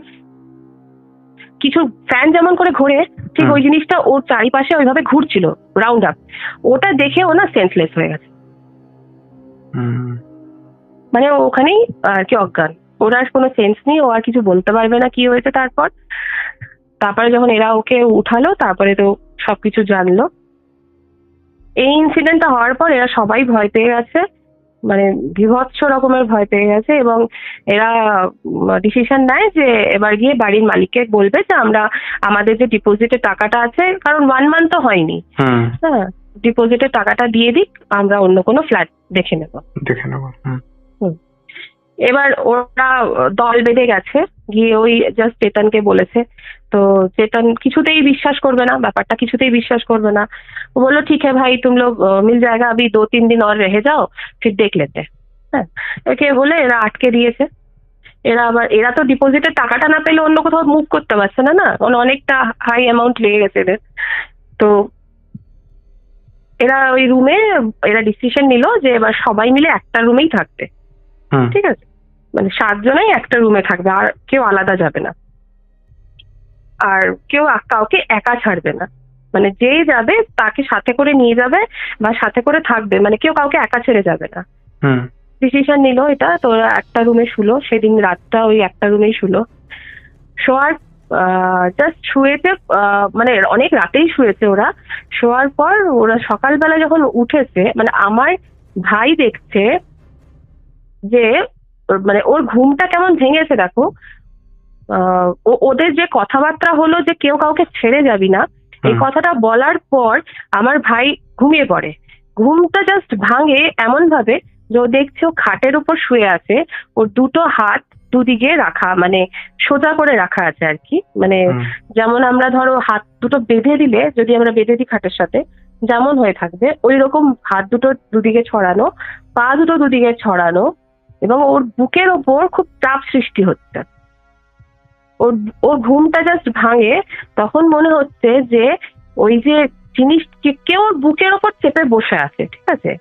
কিছু ফ্যান যেমন করে ঘোরে, ঠিক ওই জিনিসটা ওর চারিপাশে ওইভাবে ঘুরছিল রাউন্ড আপ। ওটা দেখে ও না সেন্সলেস হয়ে গেছে, মানে ওখানেই আর কি অজ্ঞান, ওর আর কোনো সেন্স নেই, ও আর কিছু বলতে পারবে না কি হয়েছে। তারপরে যখন এরা ওকে উঠালো তারপরে তো সবকিছু জানলো। এই ইনসিডেন্টটা হওয়ার পর এরা সবাই ভয় পেয়ে গেছে, মানে বিভৎস রকমের ভয় পেয়ে গেছে, এবং এরা ডিসিশন নেয় যে এবার গিয়ে বাড়ির মালিককে বলবে যে আমরা আমাদের যে ডিপোজিটের টাকাটা আছে, কারণ 1 মান্থ তো হয়নি, হ্যাঁ, ডিপোজিটের টাকাটা দিয়ে দিক, আমরা অন্য কোনো ফ্ল্যাট দেখে নেব। এবার ওরা দল বেঁধে গেছে, গিয়ে ওই জাস্ট চেতনকে বলেছে। তো চেতন কিছুতেই বিশ্বাস করবে না, ব্যাপারটা কিছুতেই বিশ্বাস করবে না। ও বললো, ঠিক है भाई, तुम लोग मिल जाएगा, अभी 2-3 दिन और रह जाओ, फिर देख लेते। হ্যাঁ, একে বলে এরা আটকে দিয়েছে। এরা তো ডিপোজিটের টাকাটা না পেলে অন্য কোথাও মুভ করতে পারছে না, অনেকটা হাই অ্যামাউন্ট লেগে গেছে এদের। তো এরা ওই রুমে এরা ডিসিশন নিল যে এবার সবাই মিলে একটা রুমেই থাকবে, ঠিক আছে, মানে 7 জনাই একটা রুমে থাকবে, আর কেউ আলাদা যাবে না, আর কেউ কাউকে একা ছাড়বে না, মানে যে যাবে তাকে সাথে করে নিয়ে যাবে বা সাথে করে থাকবে, মানে কেউ কাউকে একা ছেড়ে যাবে না। ডিসিশন নিল এটা, তো ওরা একটা রুমে শুলো, সেদিন রাতটা ওই একটা রুমেই শুলো। শোয়ার জাস্ট শুয়েছে, মানে অনেক রাতেই শুয়েছে ওরা। শোয়ার পর ওরা সকালবেলা যখন উঠেছে, মানে আমার ভাই দেখছে যে মানে ওর ঘুমটা কেমন ভেঙেছে দেখো। ওদের যে কথাবার্তা হলো যে কেউ কাউকে ছেড়ে যাবি না, এই কথাটা বলার পর আমার ভাই ঘুমিয়ে পড়ে। ঘুমটা জাস্ট ভাঙে এমন ভাবে যে ও দেখছে ও খাটের উপর শুয়ে আছে, ওর দুটো হাত দুদিকে রাখা, মানে সোজা করে রাখা আছে আর কি, মানে যেমন আমরা ধরো হাত দুটো বেঁধে দিলে, যদি আমরা বেঁধে দিই খাটের সাথে যেমন হয়ে থাকবে, ওই রকম হাত দুটো দুদিকে ছড়ানো, পা দুটো দুদিকে ছড়ানো, এবং ওর বুকের ওপর খুব চাপ সৃষ্টি হচ্ছে। ওর ঘুমটা জাস্ট ভাঙে, তখন মনে হচ্ছে যে ওই যে জিনিস কেউ ওর বুকের ওপর চেপে বসে আছে, ঠিক আছে,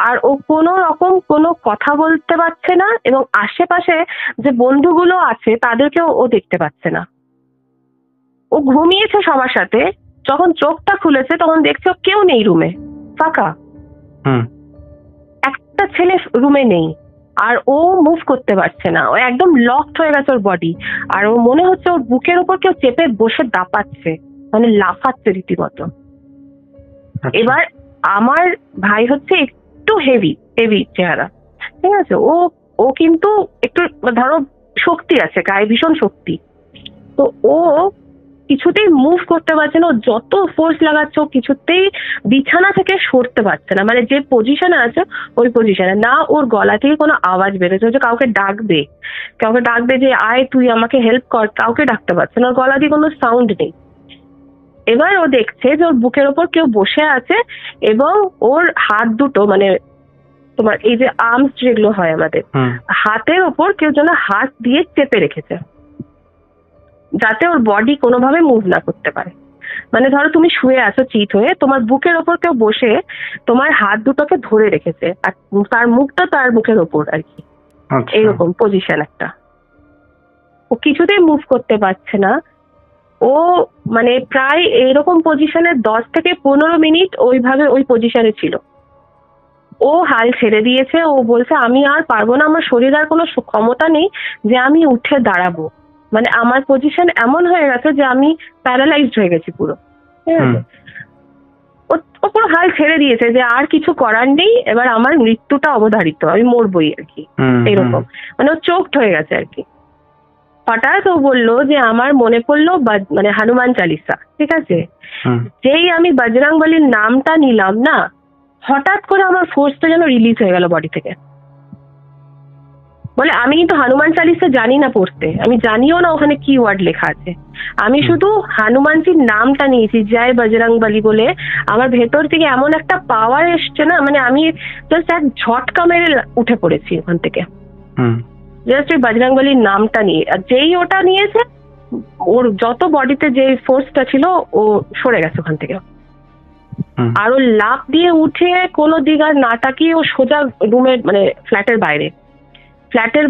আর ও কোনো রকম কোনো কথা বলতে পারছে না, এবং আশেপাশে যে বন্ধুগুলো আছে তাদেরকেও ও দেখতে পাচ্ছে না। ও ঘুমিয়েছে সবার সাথে, যখন চোখটা খুলেছে তখন দেখছে কেউ নেই রুমে, ফাঁকা, একটা ছেলে রুমে নেই, আর ও মুভ করতে পারছে না, ও একদম লকড হয়ে গেছে ওর বডি, আর ও মনে হচ্ছে ওর বুকের উপর কেউ চেপে বসে দাপাচ্ছে, মানে লাফাচ্ছে রীতিমতো। এবার আমার ভাই হচ্ছে একটু হেভি চেহারা, ঠিক আছে, ও কিন্তু একটু ধরো শক্তি আছে গায়ে, ভীষণ শক্তি, তো ও কিছুতেই মুভ করতে পারছে না, ও যত ফোর্স লাগাচ্ছে ও কিছুতেই বিছানা থেকে সরতে পারছে না, মানে যে পজিশনে আছে ওই পজিশনে না। ওর গলা থেকে কোনো আওয়াজ বেরোচ্ছে যে কাউকে ডাকবে যে আয় তুই আমাকে হেল্প কর, কাউকে ডাকতে পারছে না, ওর গলা দিয়ে কোনো সাউন্ড নেই। এবার ও দেখছে যে ওর বুকের ওপর কেউ বসে আছে, এবং ওর হাত দুটো, মানে তোমার এই যে আর্মস যেগুলো হয় আমাদের, হাতের ওপর কেউ যেন হাত দিয়ে চেপে রেখেছে, যাতে ওর বডি কোনোভাবে মুভ না করতে পারে। মানে ধরো তুমি শুয়ে আছো চিত হয়ে, তোমার বুকের ওপর কেউ বসে তোমার হাত দুটোকে ধরে রেখেছে, আর তার মুখটা তার মুখের ওপর আর কি, এইরকম পজিশন একটা। ও কিছুতেই মুভ করতে পারছে না, ও মানে প্রায় এরকম পজিশনে 10 থেকে 15 মিনিট ওইভাবে ওই পজিশনে ছিল। ও হাল ছেড়ে দিয়েছে, ও বলছে আমি আর পারবো না, আমার শরীর আর কোনো ক্ষমতা নেই যে আমি উঠে দাঁড়াবো, মানে আমার পজিশন এমন হয়ে গেছে যে আমি প্যারালাইজড হয়ে গেছি পুরো, ঠিক আছে। ও পুরো হাল ছেড়ে দিয়েছে যে আর কিছু করার নেই, এবার আমার মৃত্যুটা অবধারিত, আমি মরবই আর কি, এরকম, মানে ও চোখড হয়ে গেছে আর কি। হঠাৎ ও বললো যে আমার মনে পড়লো মানে হনুমান চালিসা, ঠিক আছে, যেই আমি বজরংবলীর নামটা নিলাম না, হঠাৎ করে আমার ফোর্সটা যেন রিলিজ হয়ে গেল বডি থেকে। বলে আমি কিন্তু হনুমান চালিসা জানি না পড়তে, আমি জানিও না ওখানে কি ওয়ার্ড লেখা আছে, আমি শুধু হনুমানজির নামটা নিয়েছি জয় বজরংবলী বলে, আমার ভেতর থেকে এমন একটা পাওয়ার এসছে না, মানে আমি জাস্ট এক ঝটকা মেরে উঠে পড়েছি ওখান থেকে, জাস্ট ওই বজরংবলীর নামটা নিয়ে। আর যেই ওটা নিয়েছে, ওর যত বডিতে যে ফোর্সটা ছিল ও সরে গেছে ওখান থেকে, আর ও লাফ দিয়ে উঠে কোনো দিক আর না তাকিয়ে ও সোজা রুমের, মানে ফ্ল্যাটের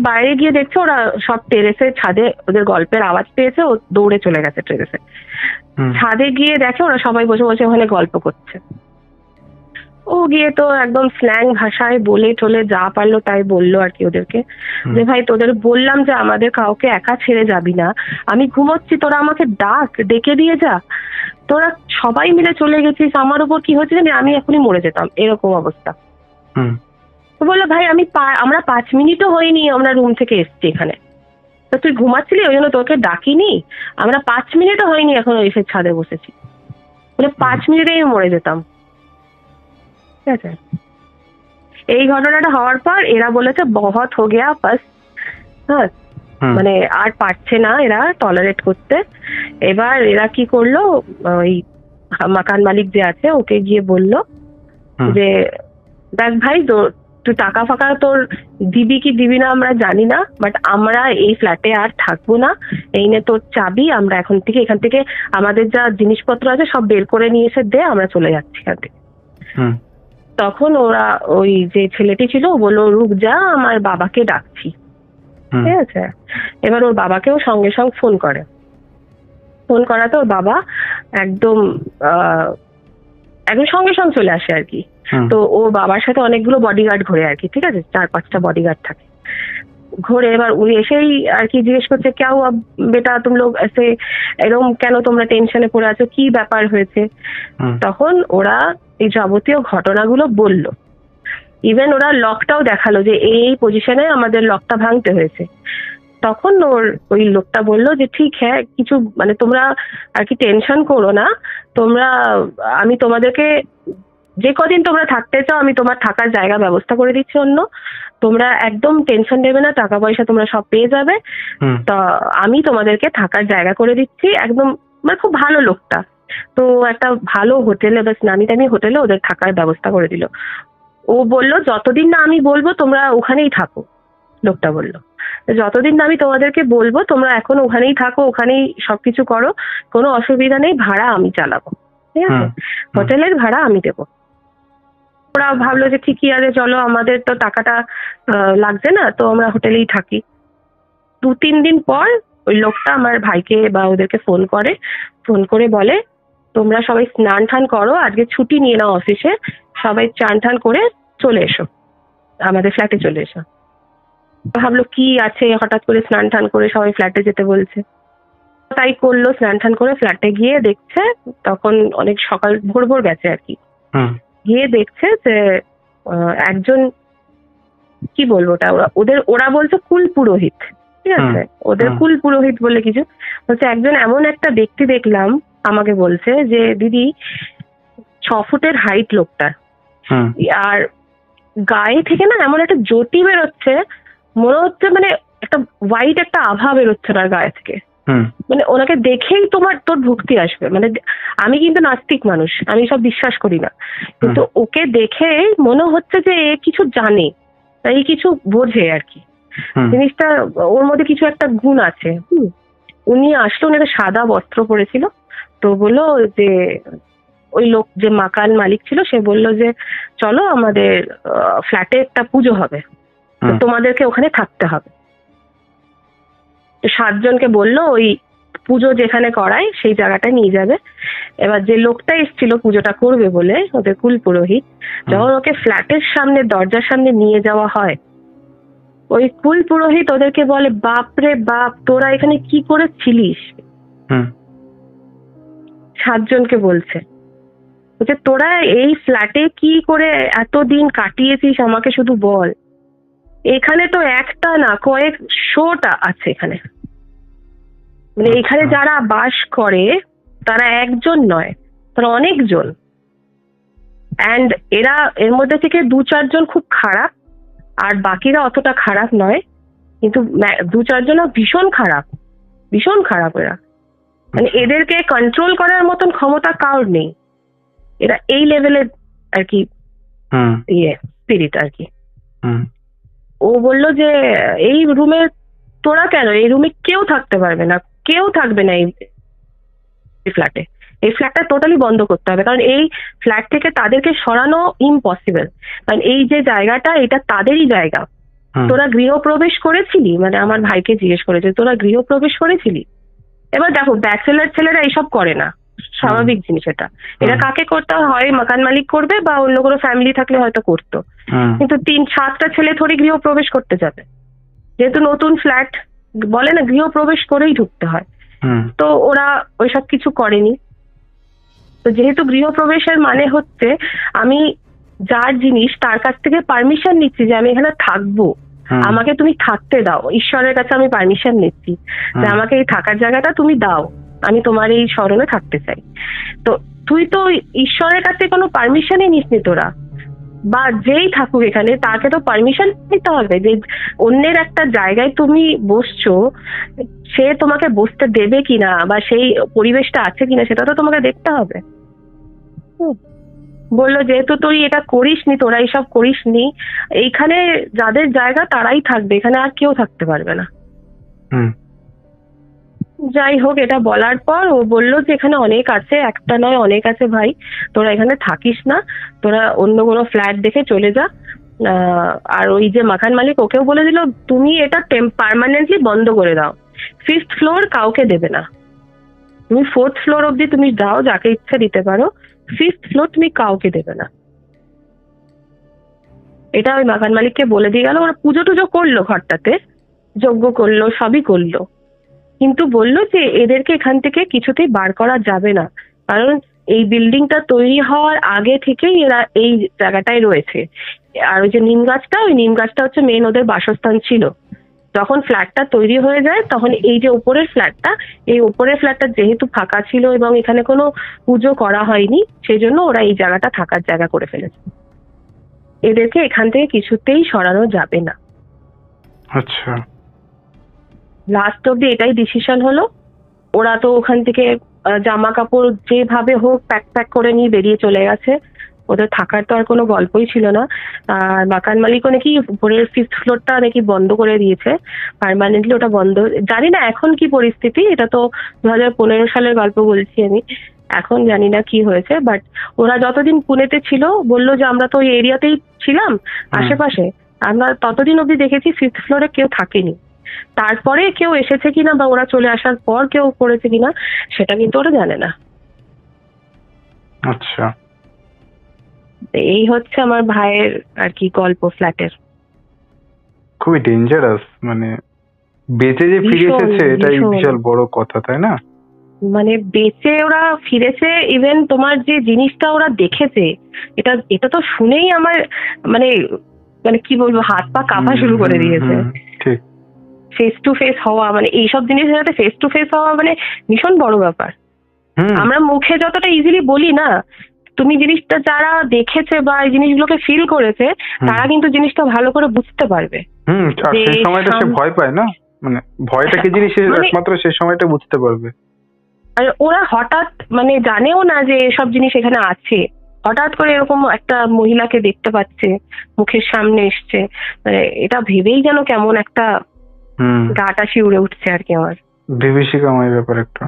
বাইরে গিয়ে দেখছে ওরা সব টেরেসে ছাদে ওদের গল্পের আওয়াজ পেয়েছে, ও দৌড়ে চলে গেছে টেরেসে। ছাদে গিয়ে দেখে ওরা সবাই বসে বসে ওখানে গল্প করছে। ও গিয়ে তো একদম স্ল্যাং ভাষায় বলে টলে যা পারলো তাই বললো আর কি ওদেরকে, যে ভাই তোদের বললাম যে আমাদের কাউকে একা ছেড়ে যাবি না, আমি ঘুমোচ্ছি, তোরা আমাকে ডেকে দিয়ে যা, তোরা সবাই মিলে চলে গেছিস, আমার উপর কি হচ্ছে জানি, আমি এখনই মরে যেতাম, এরকম অবস্থা। তো বললো ভাই আমরা 5 মিনিটও হয়নি আমরা রুম থেকে এসছি এখানে, তো তুই ঘুমাচ্ছিলি ওই জন্য তোকে ডাকিনি, আমরা 5 মিনিটও হয়নি এখন এসে ছাদে বসেছি, বলে 5 মিনিটেই মরে যেতাম, ঠিক আছে। এই ঘটনাটা হওয়ার পর এরা বলেছে বহুত হো গেয়া বাস, হ্যাঁ, মানে আর পারছে না এরা টলারেট করতে। এবার এরা কি করলো, ওই মাকান মালিক যে আছে ওকে গিয়ে বললো যে দেখ ভাই তুই টাকা ফাঁকা তোর দিবি কি দিবি না আমরা জানি না, বাট আমরা এই ফ্ল্যাটে আর থাকবো না, এই নে তোর চাবি, আমরা এখান থেকে আমাদের যা জিনিসপত্র আছে সব বের করে নিয়ে এসে দে, আমরা চলে যাচ্ছি এখান থেকে। হুম তখন ওরা ওই যে ছেলেটি ছিল ও বললো, রুক যা, আমার বাবাকে ডাকছি। হুম ঠিক আছে, এবার ওর বাবাকেও সঙ্গে সঙ্গে ফোন করাতে ওর বাবা একদম একদম সঙ্গে সঙ্গে চলে আসে আর কি। হুম তো ও বাবার সাথে অনেকগুলো বডিগার্ড ঘোরে আর কি, ঠিক আছে, 4-5টা বডিগার্ড থাকে ঘোরে। এবার উনি এসেই আর কি জিজ্ঞেস করছে, ক্যা হুয়া বেটা তুম লোগ এসে, এরকম কেন তোমরা টেনশনে পড়ে আছো, কি ব্যাপার হয়েছে? হুম তখন ওরা এই যাবতীয় ঘটনাগুলো বলল। ইভেন ওরা লকটাও দেখালো যে এই পজিশনে আমাদের লকটা ভাঙতে হয়েছে। তখন ওই লোকটা বললো যে ঠিক হ্যাঁ, কিছু মানে তোমরা আর কি টেনশন করো না, তোমরা, আমি তোমাদেরকে যে কদিন তোমরা থাকতে চাও আমি তোমার থাকার জায়গা ব্যবস্থা করে দিচ্ছি অন্য, তোমরা একদম টেনশন নেবে না, টাকা পয়সা তোমরা সব পেয়ে যাবে। হুম তা আমি তোমাদেরকে থাকার জায়গা করে দিচ্ছি একদম, মানে খুব ভালো লোকটা। তো একটা ভালো হোটেলে, বেশ নামি দামি হোটেলে ওদের থাকার ব্যবস্থা করে দিল। ও বলল যতদিন না আমি বলবো তোমরা ওখানেই থাকো, লোকটা বলল যতদিন না আমি তোমাদেরকে বলবো তোমরা এখন ওখানেই থাকো, ওখানেই সবকিছু করো, কোনো অসুবিধা নেই, ভাড়া আমি চালাবো, ঠিক আছে, হোটেলের ভাড়া আমি দেবো। ওরা ভাবলো যে ঠিকই আছে, চলো আমাদের তো টাকাটা লাগছে না, তো আমরা হোটেলেই থাকি। 2-3 দিন পর ওই লোকটা আমার ভাইকে বা ওদেরকে ফোন করে বলে, তোমরা সবাই স্নান টান করো, আজকে ছুটি নিয়ে নাও অফিসে, সবাই চান টান করে চলে এসো, আমাদের ফ্ল্যাটে চলে এসো। ভাবলো কি আছে হঠাৎ করে স্নান টান করে সবাই ফ্ল্যাটে যেতে বলছে, তাই করলো। স্নান টান করে ফ্ল্যাটে গিয়ে দেখছে, তখন অনেক সকাল ভোর ভোর গেছে আর কি, গিয়ে দেখছে যে একজন, কি বলবো ওটা, ওরা বলছে কুল পুরোহিত, ঠিক আছে, ওদের কুল পুরোহিত বলে কিছু বলছে, একজন এমন একটা ব্যক্তি দেখলাম, আমাকে বলছে যে দিদি 6 ফুটের হাইট লোকটা, আর গায়ে থেকে না এমন একটা জ্যোতি বেরোচ্ছে, মনে হচ্ছে মানে একটা হোয়াইট একটা আভা বেরোচ্ছে ওনার গায়ে থেকে, মানে ওনাকে দেখেই তোর ভক্তি আসবে। মানে আমি কিন্তু নাস্তিক মানুষ, আমি সব বিশ্বাস করি না, কিন্তু ওকে দেখে মনে হচ্ছে যে এ কিছু জানে, এই কিছু বোঝে আর কি, জিনিসটা ওর মধ্যে কিছু একটা গুণ আছে। উনি আসলো, উনি একটা সাদা বস্ত্র পরেছিল, তো বললো যে ওই লোক যে মাকান মালিক ছিল সে বললো যে চলো আমাদের ফ্ল্যাটে একটা পুজো হবে, তো তোমাদেরকে ওখানে থাকতে হবে। 7 জনকে বললো ওই পুজো যেখানে করায় সেই জায়গাটায় নিয়ে যাবে। এবার যে লোকটা এসেছিল পুজোটা করবে বলে, ওদের কুল পুরোহিত, যখন ওকে ফ্ল্যাটের সামনে দরজার সামনে নিয়ে যাওয়া হয়, ওই কুল পুরোহিত ওদেরকে বলে, বাপ রে বাপ, তোরা এখানে কি করেছিলিস? 7 জনকে বলছে তোরা এই ফ্ল্যাটে কি করে এতদিন কাটিয়েছিস আমাকে শুধু বল। এখানে তো একটা না, কয়েক শোটা আছে এখানে, মানে এখানে যারা বাস করে তারা একজন নয়, তারা অনেকজন। অ্যান্ড এর মধ্যে থেকে 2-4 জন খুব খারাপ, আর বাকিরা অতটা খারাপ নয়, কিন্তু 2-4 জন ভীষণ খারাপ এরা, মানে এদেরকে কন্ট্রোল করার মতন ক্ষমতা কারোর নেই, এরা এই লেভেলের আর কি স্পিরিট আর কি। ও বললো যে এই রুমে তোরা কেন, এই রুমে কেউ থাকতে পারবে না, কেউ থাকবে না এই ফ্ল্যাটে, এই ফ্ল্যাটটা টোটালি বন্ধ করতে হবে, কারণ এই ফ্ল্যাট থেকে তাদেরকে সরানো ইম্পসিবল, কারণ এই যে জায়গাটা এটা তাদেরই জায়গা। তোরা গৃহপ্রবেশ করেছিলি, মানে আমার ভাইকে জিজ্ঞেস করেছে, তোরা গৃহপ্রবেশ করেছিলি? এবার দেখো ব্যাচেলার ছেলেরা এইসব করে না, স্বাভাবিক জিনিস এটা, এটা কাকে করতে হয়, মাকান মালিক করবে বা অন্য কোনো ফ্যামিলি থাকলে হয়তো করতো, কিন্তু 3-7টা ছেলে থোড়ি গৃহপ্রবেশ করতে যাবে, যেহেতু নতুন ফ্ল্যাট বলে না গৃহপ্রবেশ করেই ঢুকতে হয়, তো ওরা ওইসব কিছু করেনি। তো যেহেতু গৃহপ্রবেশের মানে হচ্ছে আমি যার জিনিস তার কাছ থেকে পারমিশন নিচ্ছি যে আমি এখানে থাকবো, আমাকে তুমি থাকতে দাও, ঈশ্বরের কাছে আমি পারমিশন নিচ্ছি যে আমাকে এই থাকার জায়গাটা তুমি দাও, আমি তোমার এই শরণে থাকতে চাই। তো তুই তো ঈশ্বরের কাছে কোনো পারমিশনই নিসনি তোরা, বা যেই থাকুক এখানে তাকে তো পারমিশন নিতে হবে, যে অন্যের একটা জায়গায় তুমি বসছো, সে তোমাকে বসতে দেবে কিনা বা সেই পরিবেশটা আছে কিনা সেটা তো তোমাকে দেখতে হবে। বললো যেহেতু তুই এটা করিসনি, তোরা এইসব করিসনি, এইখানে যাদের জায়গা তারাই থাকবে, এখানে আর কেউ থাকতে পারবে না। যাই হোক, এটা বলার পর ও বলল যে এখানে অনেক আছে, একটা নয় অনেক আছে ভাই, তোরা এখানে থাকিস না, তোরা অন্য কোনো ফ্ল্যাট দেখে চলে যা। আর ওই যে মাকান মালিক ওকেও বলে দিল তুমি এটা পার্মানেন্টলি বন্ধ করে দাও, 5th ফ্লোর কাউকে দেবে না, তুমি 4th ফ্লোর অব্দি তুমি দাও, যাকে ইচ্ছা দিতে পারো, 5th ফ্লোর তুমি কাউকে দেবে না। এটা ওই মাকান মালিককে বলে দিয়ে গেল। ওরা পুজো টুজো করলো, ঘরটাতে যজ্ঞ করলো, সবই করলো, কিন্তু বললো যে এদেরকে এখান থেকে কিছুতেই বার করা যাবে না, কারণ এই বিল্ডিংটা তৈরি হওয়ার আগে থেকেই এরা এই জায়গাটায় রয়েছে। আর ওই যে নিম গাছটা, ওই নিম গাছটা হচ্ছে মেন ওদের বাসস্থান ছিল। যখন ফ্ল্যাটটা তৈরি হয়ে যায় তখন এই যে উপরের ফ্ল্যাটটা, এই উপরের ফ্ল্যাটটা যেহেতু ফাঁকা ছিল এবং এখানে কোনো পুজো করা হয়নি, সেই জন্য ওরা এই জায়গাটা থাকার জায়গা করে ফেলেছে। এদেরকে এখান থেকে কিছুতেই সরানো যাবে না। আচ্ছা, লাস্ট অব্দি এটাই ডিসিশন হলো। ওরা তো ওখান থেকে জামা কাপড় যেভাবে হোক প্যাক করে নিয়ে বেরিয়ে চলে গেছে। ওদের থাকার তো আর কোনো গল্পই ছিল না। আর মাকান মালিকও নাকি উপরের 5th ফ্লোরটা নাকি বন্ধ করে দিয়েছে পার্মানেন্টলি, ওটা বন্ধ। জানি না এখন কি পরিস্থিতি, এটা তো 2015 সালের গল্প বলছি আমি, এখন জানি না কি হয়েছে। বাট ওরা যতদিন পুনেতে ছিল বললো যে আমরা তো ওই এরিয়াতেই ছিলাম আশেপাশে, আমরা ততদিন অব্দি দেখেছি 5th ফ্লোরে কেউ থাকেনি। তারপরে কেউ এসেছে কিনা বা ওরা চলে আসার পর কেউ করেছে কিনা সেটা কিন্তু ওরা জানে না। আচ্ছা, এই হচ্ছে আমার ভাইয়ের আর কি গল্প ফ্ল্যাটের। খুবই ডেঞ্জারাস, মানে বেঁচে যে ফিরে ভীষণ, এসেছে এটাই ভীষণ। বিশাল বড় কথা, তাই না? মানে বেঁচে ওরা ফিরেছে, ইভেন তোমার যে জিনিসটা ওরা দেখেছে, এটা এটা তো শুনেই আমার মানে মানে কি বলবো, হাত পা কাঁপা শুরু করে দিয়েছে। ঠিক, ফেস টু ফেস হওয়া, মানে এইসব জিনিসের সাথে ফেস টু ফেস হওয়া মানে ভীষণ বড় ব্যাপার। আমরা মুখে যতটা ইজিলি বলি না, তুমি জিনিসটা যারা দেখেছে বা এই জিনিসগুলোকে ফিল করেছে তারা কিন্তু জিনিসটা ভালো করে বুঝতে পারবে। আর সেই সময়টা সে ভয় পায় না, মানে ভয়টা কি জিনিস একমাত্র সেই সময়টা বুঝতে পারবে। আর ওরা হঠাৎ মানে জানেও না যে এসব জিনিস এখানে আছে, হঠাৎ করে এরকম একটা মহিলাকে দেখতে পাচ্ছে, মুখের সামনে এসছে, মানে এটা ভেবেই যেন কেমন একটা গাটা শিউরে উঠছে আর কি আমার। বিভীষিকাময় ব্যাপার একটা,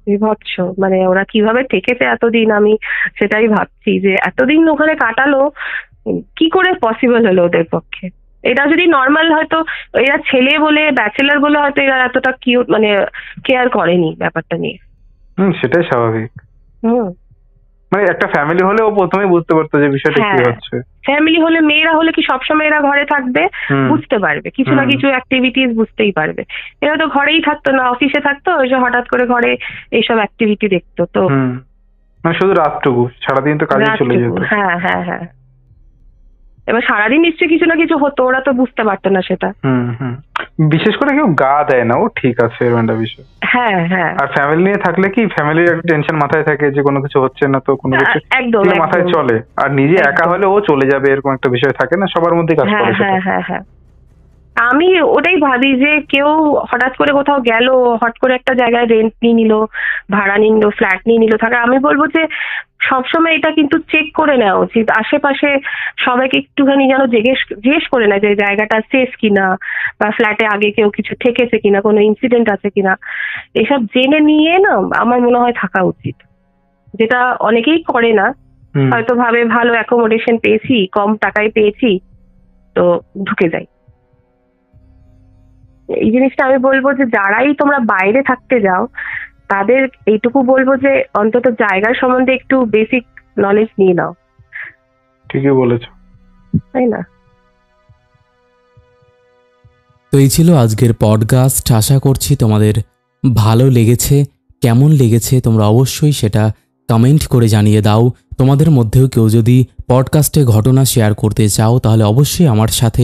বিভৎস। মানে ওরা কিভাবে থেকেছে এতদিন, আমি সেটাই ভাবছি যে এতদিন ওখানে কাটালো, কি করে পসিবল হলো ওদের পক্ষে। এটা যদি নর্মাল হয়তো, এরা ছেলে বলে ব্যাচেলার বলে হয়তো এরা এতটা কিউট মানে কেয়ার করেনি ব্যাপারটা নিয়ে। সেটাই স্বাভাবিক। মানে একটা ফ্যামিলি হলে ও প্রথমেই বুঝতে পারতো যে বিষয়টা কি হচ্ছে। ফ্যামিলি হলে, মেয়েরা হলে কি সবসময় এরা ঘরে থাকবে, বুঝতে পারবে কিছু না কিছু অ্যাক্টিভিটিস বুঝতেই পারবে। এরা তো ঘরেই থাকতো না, অফিসে থাকতো, এসে হঠাৎ করে ঘরে এইসব অ্যাক্টিভিটি দেখতো। তো মানে শুধু রাতটুকু, সারাদিন তো কাজে চলে যেত। হ্যাঁ হ্যাঁ হ্যাঁ, এবার সারাদিন নিশ্চয়ই কিছু না কিছু হতো, ওরা তো বুঝতে পারতো না সেটা। বিশেষ করে কেউ গা দেয় না, ও ঠিক আছে এরকম একটা বিষয়। হ্যাঁ হ্যাঁ। আর ফ্যামিলি নিয়ে থাকলে কি, ফ্যামিলির একটা টেনশন মাথায় থাকে যে কোনো কিছু হচ্ছে না, তো কোনো কিছু একদম মাথায় চলে। আর নিজে একা হলে ও চলে যাবে এরকম একটা বিষয় থাকে না, সবার মধ্যে কাজ করে। হ্যাঁ হ্যাঁ হ্যাঁ, আমি ওটাই ভাবি যে কেউ হঠাৎ করে কোথাও গেল, হঠাৎ করে একটা জায়গায় রেন্ট নিয়ে নিল, ভাড়া নিয়ে নিল, ফ্ল্যাট নিয়ে নিল থাকা, আমি বলবো যে সবসময় এটা কিন্তু চেক করে নেওয়া উচিত। আশেপাশে সবাইকে একটুখানি যেন জিজ্ঞেস করে নেয় যে জায়গাটা সেফ কিনা, বা ফ্ল্যাটে আগে কেউ কিছু থেকেছে কিনা, কোনো ইনসিডেন্ট আছে কিনা, এসব জেনে নিয়ে না আমার মনে হয় থাকা উচিত। যেটা অনেকেই করে না, হয়তো ভাবে ভালো অ্যাকোমোডেশন পেয়েছি, কম টাকায় পেয়েছি, তো ঢুকে যাই। এই জিনিসটা আমি বলবো যে যারাই তোমরা বাইরে থাকতে যাও তাদের এইটুকু বলবো যে অন্তত জায়গার সম্বন্ধে একটু বেসিক নলেজ নিয়ে নাও। ঠিকই বলেছো, তাই না? তো এই ছিল আজকের পডকাস্ট। আশা করছি তোমাদের ভালো লেগেছে। কেমন লেগেছে তোমরা অবশ্যই সেটা কমেন্ট করে জানিয়ে দাও। তোমাদের মধ্যেও কেউ যদি পডকাস্টে ঘটনা শেয়ার করতে চাও তাহলে অবশ্যই আমার সাথে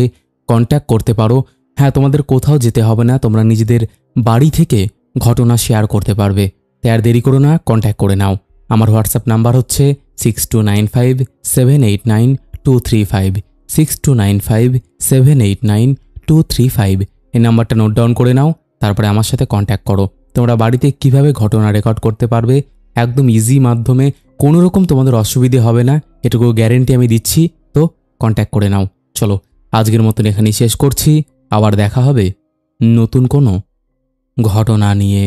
কন্ট্যাক্ট করতে পারো। হ্যাঁ, তোমাদের কোথাও যেতে হবে না, তোমরা নিজেদের বাড়ি থেকে ঘটনা শেয়ার করতে পারবে। তাই আর দেরি করো না, কন্ট্যাক্ট করে নাও। আমার হোয়াটসঅ্যাপ নাম্বার হচ্ছে 6295789235, 6295789235। এই নাম্বারটা নোট ডাউন করে নাও, তারপরে আমার সাথে কন্ট্যাক্ট করো। তোমরা বাড়িতে কিভাবে ঘটনা রেকর্ড করতে পারবে একদম ইজি মাধ্যমে, কোনো রকম তোমাদের অসুবিধে হবে না, এটুকু গ্যারেন্টি আমি দিচ্ছি। তো কন্ট্যাক্ট করে নাও। চলো আজকের মতন এখানেই শেষ করছি, আবার দেখা হবে নতুন কোনো ঘটনা নিয়ে।